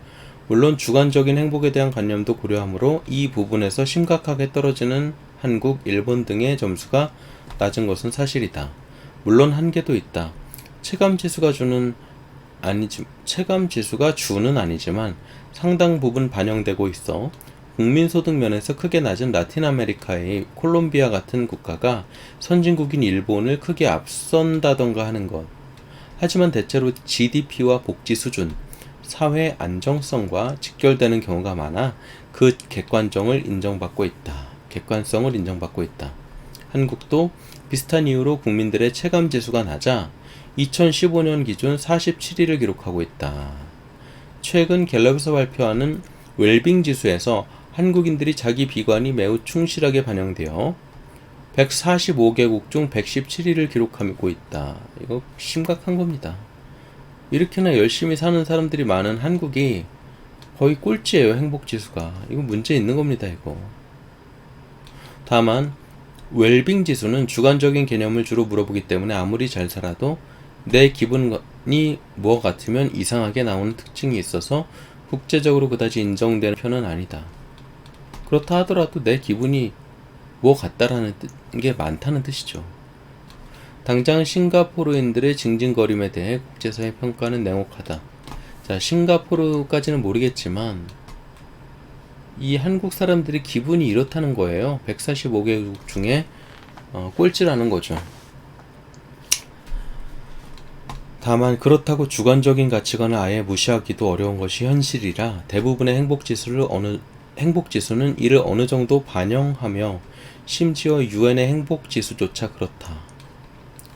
Speaker 1: 물론 주관적인 행복에 대한 관념도 고려하므로 이 부분에서 심각하게 떨어지는 한국, 일본 등의 점수가 낮은 것은 사실이다. 물론 한계도 있다. 체감지수가 주는 아니지만 상당 부분 반영되고 있어 국민소득 면에서 크게 낮은 라틴 아메리카의 콜롬비아 같은 국가가 선진국인 일본을 크게 앞선다던가 하는 것. 하지만 대체로 GDP와 복지 수준, 사회 안정성과 직결되는 경우가 많아 그 객관성을 인정받고 있다. 한국도 비슷한 이유로 국민들의 체감지수가 낮아 2015년 기준 47위를 기록하고 있다. 최근 갤럽에서 발표하는 웰빙 지수에서 한국인들이 자기 비관이 매우 충실하게 반영되어 145개국 중 117위를 기록하고 있다. 이거 심각한 겁니다. 이렇게나 열심히 사는 사람들이 많은 한국이 거의 꼴찌예요, 행복지수가. 이거 문제 있는 겁니다, 이거. 다만 웰빙 지수는 주관적인 개념을 주로 물어보기 때문에 아무리 잘 살아도 내 기분이 뭐 같으면 이상하게 나오는 특징이 있어서 국제적으로 그다지 인정되는 편은 아니다. 그렇다 하더라도 내 기분이 뭐 같다라는 게 많다는 뜻이죠. 당장 싱가포르인들의 징징거림에 대해 국제사회 평가는 냉혹하다. 자, 싱가포르까지는 모르겠지만 이 한국 사람들이 기분이 이렇다는 거예요. 145개국 중에 꼴찌라는 거죠. 다만 그렇다고 주관적인 가치관을 아예 무시하기도 어려운 것이 현실이라 대부분의 행복지수는 이를 어느 정도 반영하며 심지어 유엔의 행복지수조차 그렇다.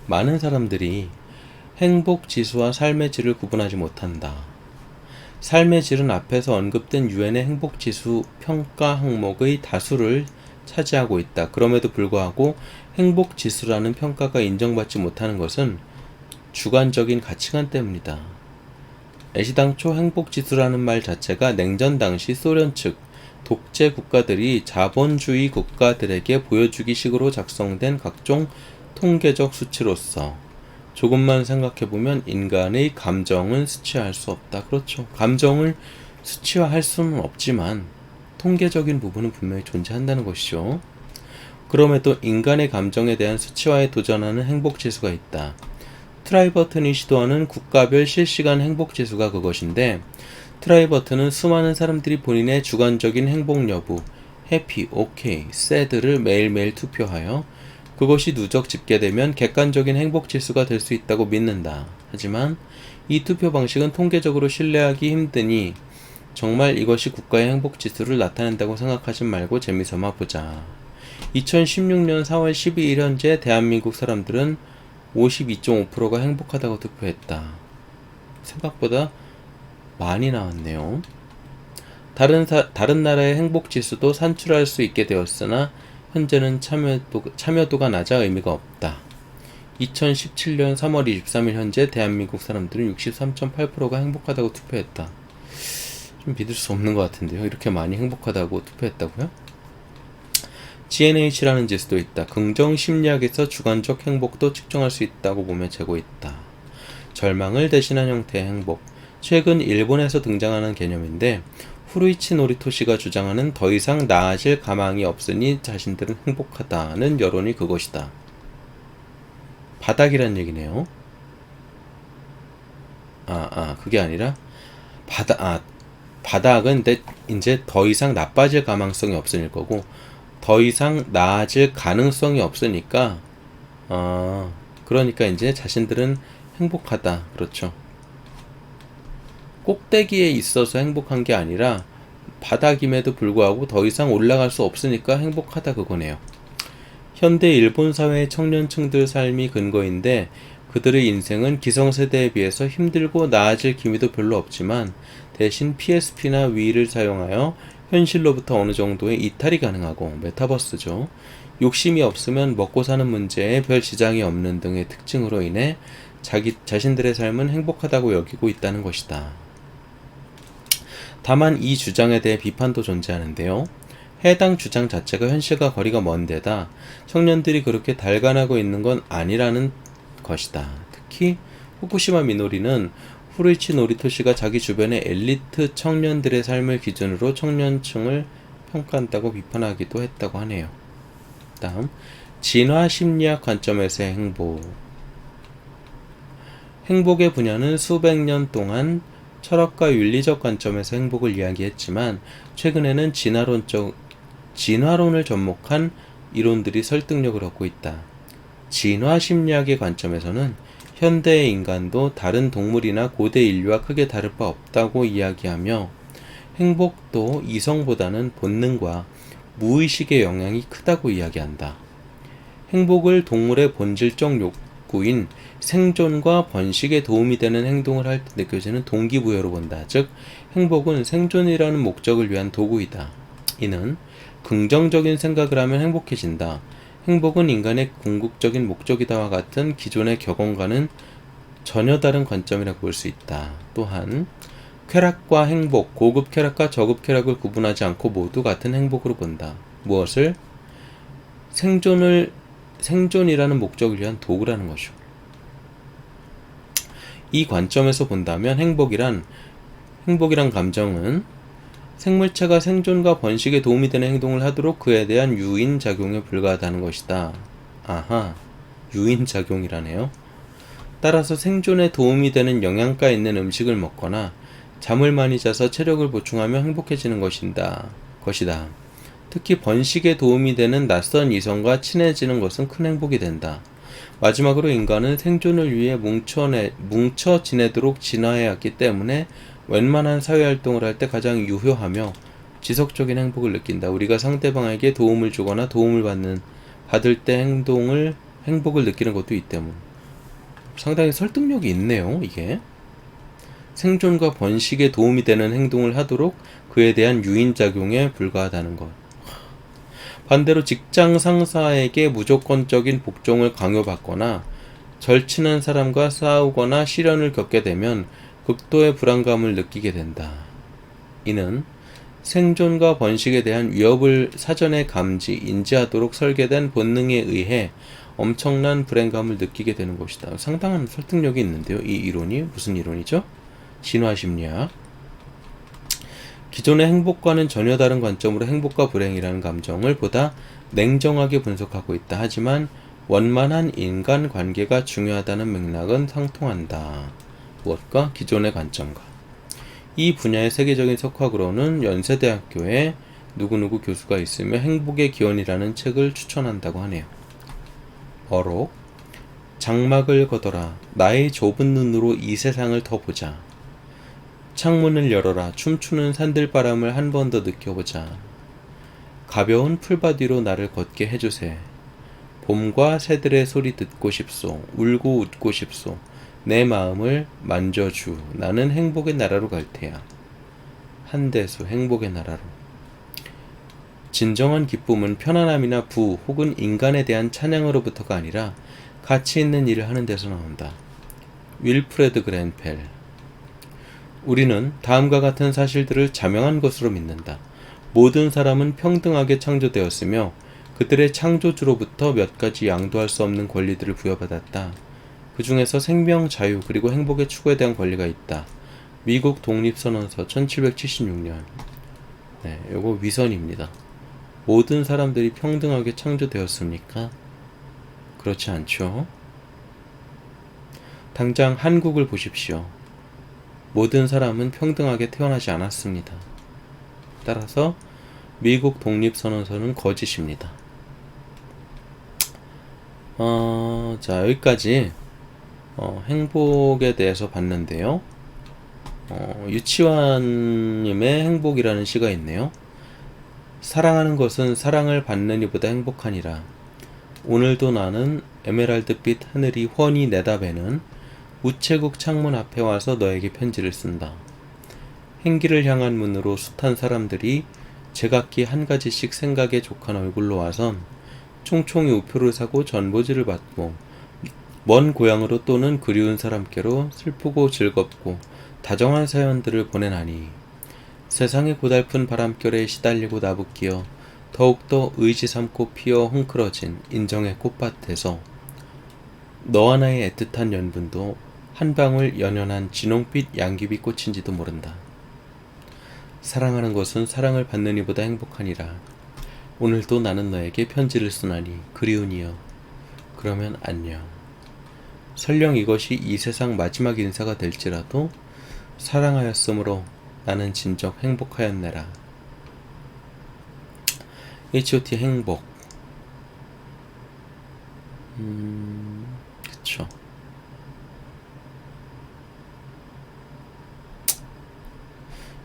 Speaker 1: 많은 사람들이 행복지수와 삶의 질을 구분하지 못한다. 삶의 질은 앞에서 언급된 유엔의 행복지수 평가 항목의 다수를 차지하고 있다. 그럼에도 불구하고 행복지수라는 평가가 인정받지 못하는 것은 주관적인 가치관 때문이다. 애시당초 행복지수라는 말 자체가 냉전 당시 소련 측 독재 국가들이 자본주의 국가들에게 보여주기 식으로 작성된 각종 통계적 수치로서 조금만 생각해보면 인간의 감정은 수치화할 수 없다. 그렇죠. 감정을 수치화할 수는 없지만 통계적인 부분은 분명히 존재한다는 것이죠. 그럼에도 인간의 감정에 대한 수치화에 도전하는 행복지수가 있다. 트라이버튼이 시도하는 국가별 실시간 행복지수가 그것인데, 트라이 버튼은 수많은 사람들이 본인의 주관적인 행복 여부, 해피, 오케이, 새드를 매일매일 투표하여 그것이 누적 집계되면 객관적인 행복 지수가 될 수 있다고 믿는다. 하지만 이 투표 방식은 통계적으로 신뢰하기 힘드니 정말 이것이 국가의 행복 지수를 나타낸다고 생각하지 말고 재미삼아 보자. 2016년 4월 12일 현재 대한민국 사람들은 52.5%가 행복하다고 투표했다. 생각보다 많이 나왔네요. 다른 나라의 행복 지수도 산출할 수 있게 되었으나 현재는 참여도가 낮아 의미가 없다. 2017년 3월 23일 현재 대한민국 사람들은 63.8%가 행복하다고 투표했다. 좀 믿을 수 없는 것 같은데요. 이렇게 많이 행복하다고 투표했다고요? GNH라는 지수도 있다. 긍정 심리학에서 주관적 행복도 측정할 수 있다고 보며 재고 있다. 절망을 대신한 형태의 행복. 최근 일본에서 등장하는 개념인데 후루이치 노리토시가 주장하는 더 이상 나아질 가망이 없으니 자신들은 행복하다는 여론이 그것이다. 바닥이란 얘기네요. 그게 아니라 바닥은 이제 더 이상 나빠질 가망성이 없을 거고 더 이상 나아질 가능성이 없으니까 그러니까 이제 자신들은 행복하다. 그렇죠. 꼭대기에 있어서 행복한 게 아니라 바닥임에도 불구하고 더 이상 올라갈 수 없으니까 행복하다 그거네요. 현대 일본 사회의 청년층들 삶이 근거인데 그들의 인생은 기성세대에 비해서 힘들고 나아질 기미도 별로 없지만 대신 PSP나 위를 사용하여 현실로부터 어느 정도의 이탈이 가능하고 메타버스죠. 욕심이 없으면 먹고 사는 문제에 별 지장이 없는 등의 특징으로 인해 자신들의 삶은 행복하다고 여기고 있다는 것이다. 다만 이 주장에 대해 비판도 존재하는데요. 해당 주장 자체가 현실과 거리가 먼 데다 청년들이 그렇게 달관하고 있는 건 아니라는 것이다. 특히 후쿠시마 미노리는 후루이치 노리토시가 자기 주변의 엘리트 청년들의 삶을 기준으로 청년층을 평가한다고 비판하기도 했다고 하네요. 다음, 진화 심리학 관점에서의 행복. 행복의 분야는 수백 년 동안 철학과 윤리적 관점에서 행복을 이야기했지만 최근에는 진화론을 접목한 이론들이 설득력을 얻고 있다. 진화 심리학의 관점에서는 현대의 인간도 다른 동물이나 고대 인류와 크게 다를 바 없다고 이야기하며 행복도 이성보다는 본능과 무의식의 영향이 크다고 이야기한다. 행복을 동물의 본질적 욕구인 생존과 번식에 도움이 되는 행동을 할 때 느껴지는 동기부여로 본다. 즉, 행복은 생존이라는 목적을 위한 도구이다. 이는 긍정적인 생각을 하면 행복해진다. 행복은 인간의 궁극적인 목적이다와 같은 기존의 격언과는 전혀 다른 관점이라고 볼 수 있다. 또한 쾌락과 행복, 고급 쾌락과 저급 쾌락을 구분하지 않고 모두 같은 행복으로 본다. 무엇을? 생존이라는 목적을 위한 도구라는 것이오. 이 관점에서 본다면 행복이란 감정은 생물체가 생존과 번식에 도움이 되는 행동을 하도록 그에 대한 유인작용에 불과하다는 것이다. 아하, 유인작용이라네요. 따라서 생존에 도움이 되는 영양가 있는 음식을 먹거나 잠을 많이 자서 체력을 보충하며 행복해지는 것이다. 특히 번식에 도움이 되는 낯선 이성과 친해지는 것은 큰 행복이 된다. 마지막으로 인간은 생존을 위해 뭉쳐 지내도록 진화해왔기 때문에 웬만한 사회활동을 할 때 가장 유효하며 지속적인 행복을 느낀다. 우리가 상대방에게 도움을 주거나 도움을 받을 때 행복을 느끼는 것도 이 때문. 상당히 설득력이 있네요, 이게. 생존과 번식에 도움이 되는 행동을 하도록 그에 대한 유인작용에 불과하다는 것. 반대로 직장 상사에게 무조건적인 복종을 강요받거나 절친한 사람과 싸우거나 시련을 겪게 되면 극도의 불안감을 느끼게 된다. 이는 생존과 번식에 대한 위협을 사전에 인지하도록 설계된 본능에 의해 엄청난 불안감을 느끼게 되는 것이다. 상당한 설득력이 있는데요. 이 이론이 무슨 이론이죠? 진화심리학. 기존의 행복과는 전혀 다른 관점으로 행복과 불행이라는 감정을 보다 냉정하게 분석하고 있다. 하지만 원만한 인간관계가 중요하다는 맥락은 상통한다. 무엇과? 기존의 관점과. 이 분야의 세계적인 석학으로는 연세대학교에 누구누구 교수가 있으며 행복의 기원이라는 책을 추천한다고 하네요. 어록 장막을 걷어라. 나의 좁은 눈으로 이 세상을 더 보자. 창문을 열어라. 춤추는 산들바람을 한 번 더 느껴보자. 가벼운 풀밭 위로 나를 걷게 해주세. 봄과 새들의 소리 듣고 싶소. 울고 웃고 싶소. 내 마음을 만져주. 나는 행복의 나라로 갈 테야. 한대수 행복의 나라로. 진정한 기쁨은 편안함이나 부 혹은 인간에 대한 찬양으로부터가 아니라 가치 있는 일을 하는 데서 나온다. 윌프레드 그랜펠. 우리는 다음과 같은 사실들을 자명한 것으로 믿는다. 모든 사람은 평등하게 창조되었으며 그들의 창조주로부터 몇 가지 양도할 수 없는 권리들을 부여받았다. 그 중에서 생명, 자유, 그리고 행복의 추구에 대한 권리가 있다. 미국 독립선언서 1776년. 네, 요거 위선입니다. 모든 사람들이 평등하게 창조되었습니까? 그렇지 않죠. 당장 한국을 보십시오. 모든 사람은 평등하게 태어나지 않았습니다. 따라서 미국 독립선언서는 거짓입니다. 자, 여기까지 행복에 대해서 봤는데요. 유치환님의 행복이라는 시가 있네요. 사랑하는 것은 사랑을 받는 이보다 행복하니라. 오늘도 나는 에메랄드빛 하늘이 훤히 내다배는 우체국 창문 앞에 와서 너에게 편지를 쓴다. 행기를 향한 문으로 숱한 사람들이 제각기 한 가지씩 생각에 족한 얼굴로 와선 총총히 우표를 사고 전보지를 받고 먼 고향으로 또는 그리운 사람께로 슬프고 즐겁고 다정한 사연들을 보내나니 세상의 고달픈 바람결에 시달리고 나부끼어 더욱더 의지 삼고 피어 헝클어진 인정의 꽃밭에서 너와 나의 애틋한 연분도 한 방울 연연한 진홍빛 양귀비 꽃인지도 모른다. 사랑하는 것은 사랑을 받는 이보다 행복하니라. 오늘도 나는 너에게 편지를 쓰나니 그리우니여. 그러면 안녕. 설령 이것이 이 세상 마지막 인사가 될지라도 사랑하였으므로 나는 진정 행복하였네라. H.O.T 행복. 그쵸.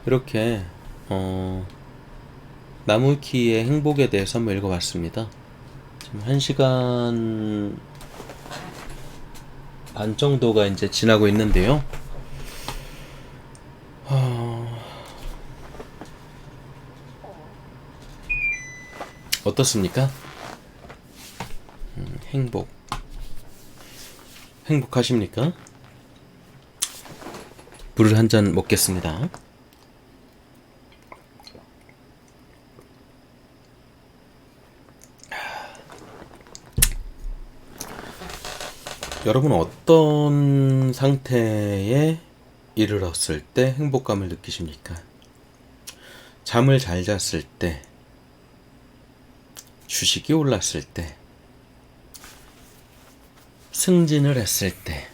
Speaker 1: 이렇게 나무위키의 행복에 대해서 한번 읽어봤습니다. 지금 1시간 반 정도가 이제 지나고 있는데요. 어떻습니까? 행복하십니까? 물을 한 잔 먹겠습니다. 여러분은 어떤 상태에 이르렀을 때 행복감을 느끼십니까? 잠을 잘 잤을 때, 주식이 올랐을 때, 승진을 했을 때,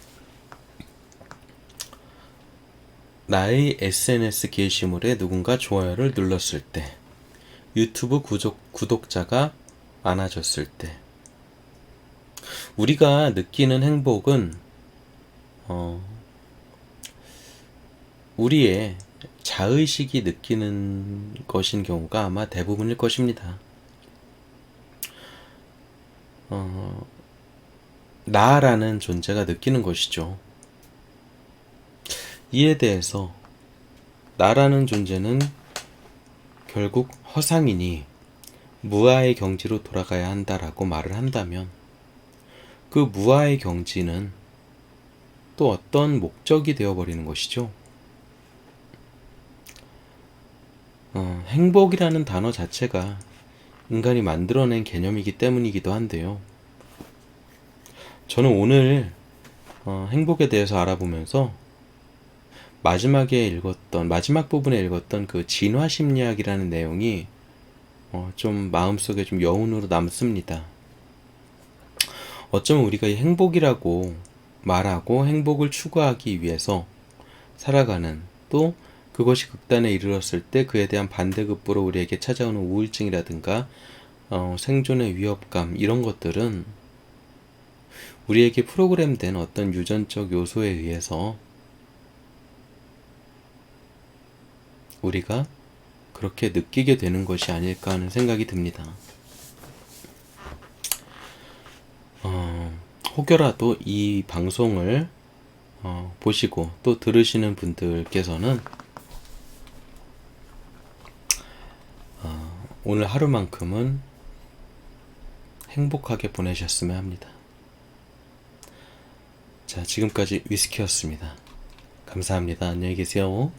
Speaker 1: 나의 SNS 게시물에 누군가 좋아요를 눌렀을 때, 유튜브 구독자가 많아졌을 때, 우리가 느끼는 행복은 우리의 자의식이 느끼는 것인 경우가 아마 대부분일 것입니다. 나라는 존재가 느끼는 것이죠. 이에 대해서 나라는 존재는 결국 허상이니 무아의 경지로 돌아가야 한다라고 말을 한다면 그 무아의 경지는 또 어떤 목적이 되어버리는 것이죠. 행복이라는 단어 자체가 인간이 만들어낸 개념이기 때문이기도 한데요. 저는 오늘 행복에 대해서 알아보면서 마지막 부분에 읽었던 그 진화심리학이라는 내용이 좀 마음속에 좀 여운으로 남습니다. 어쩌면 우리가 이 행복이라고 말하고 행복을 추구하기 위해서 살아가는 또 그것이 극단에 이르렀을 때 그에 대한 반대급부로 우리에게 찾아오는 우울증이라든가 생존의 위협감, 이런 것들은 우리에게 프로그램된 어떤 유전적 요소에 의해서 우리가 그렇게 느끼게 되는 것이 아닐까 하는 생각이 듭니다. 혹여라도 이 방송을 보시고 또 들으시는 분들께서는 오늘 하루만큼은 행복하게 보내셨으면 합니다. 자, 지금까지 위스키였습니다. 감사합니다. 안녕히 계세요.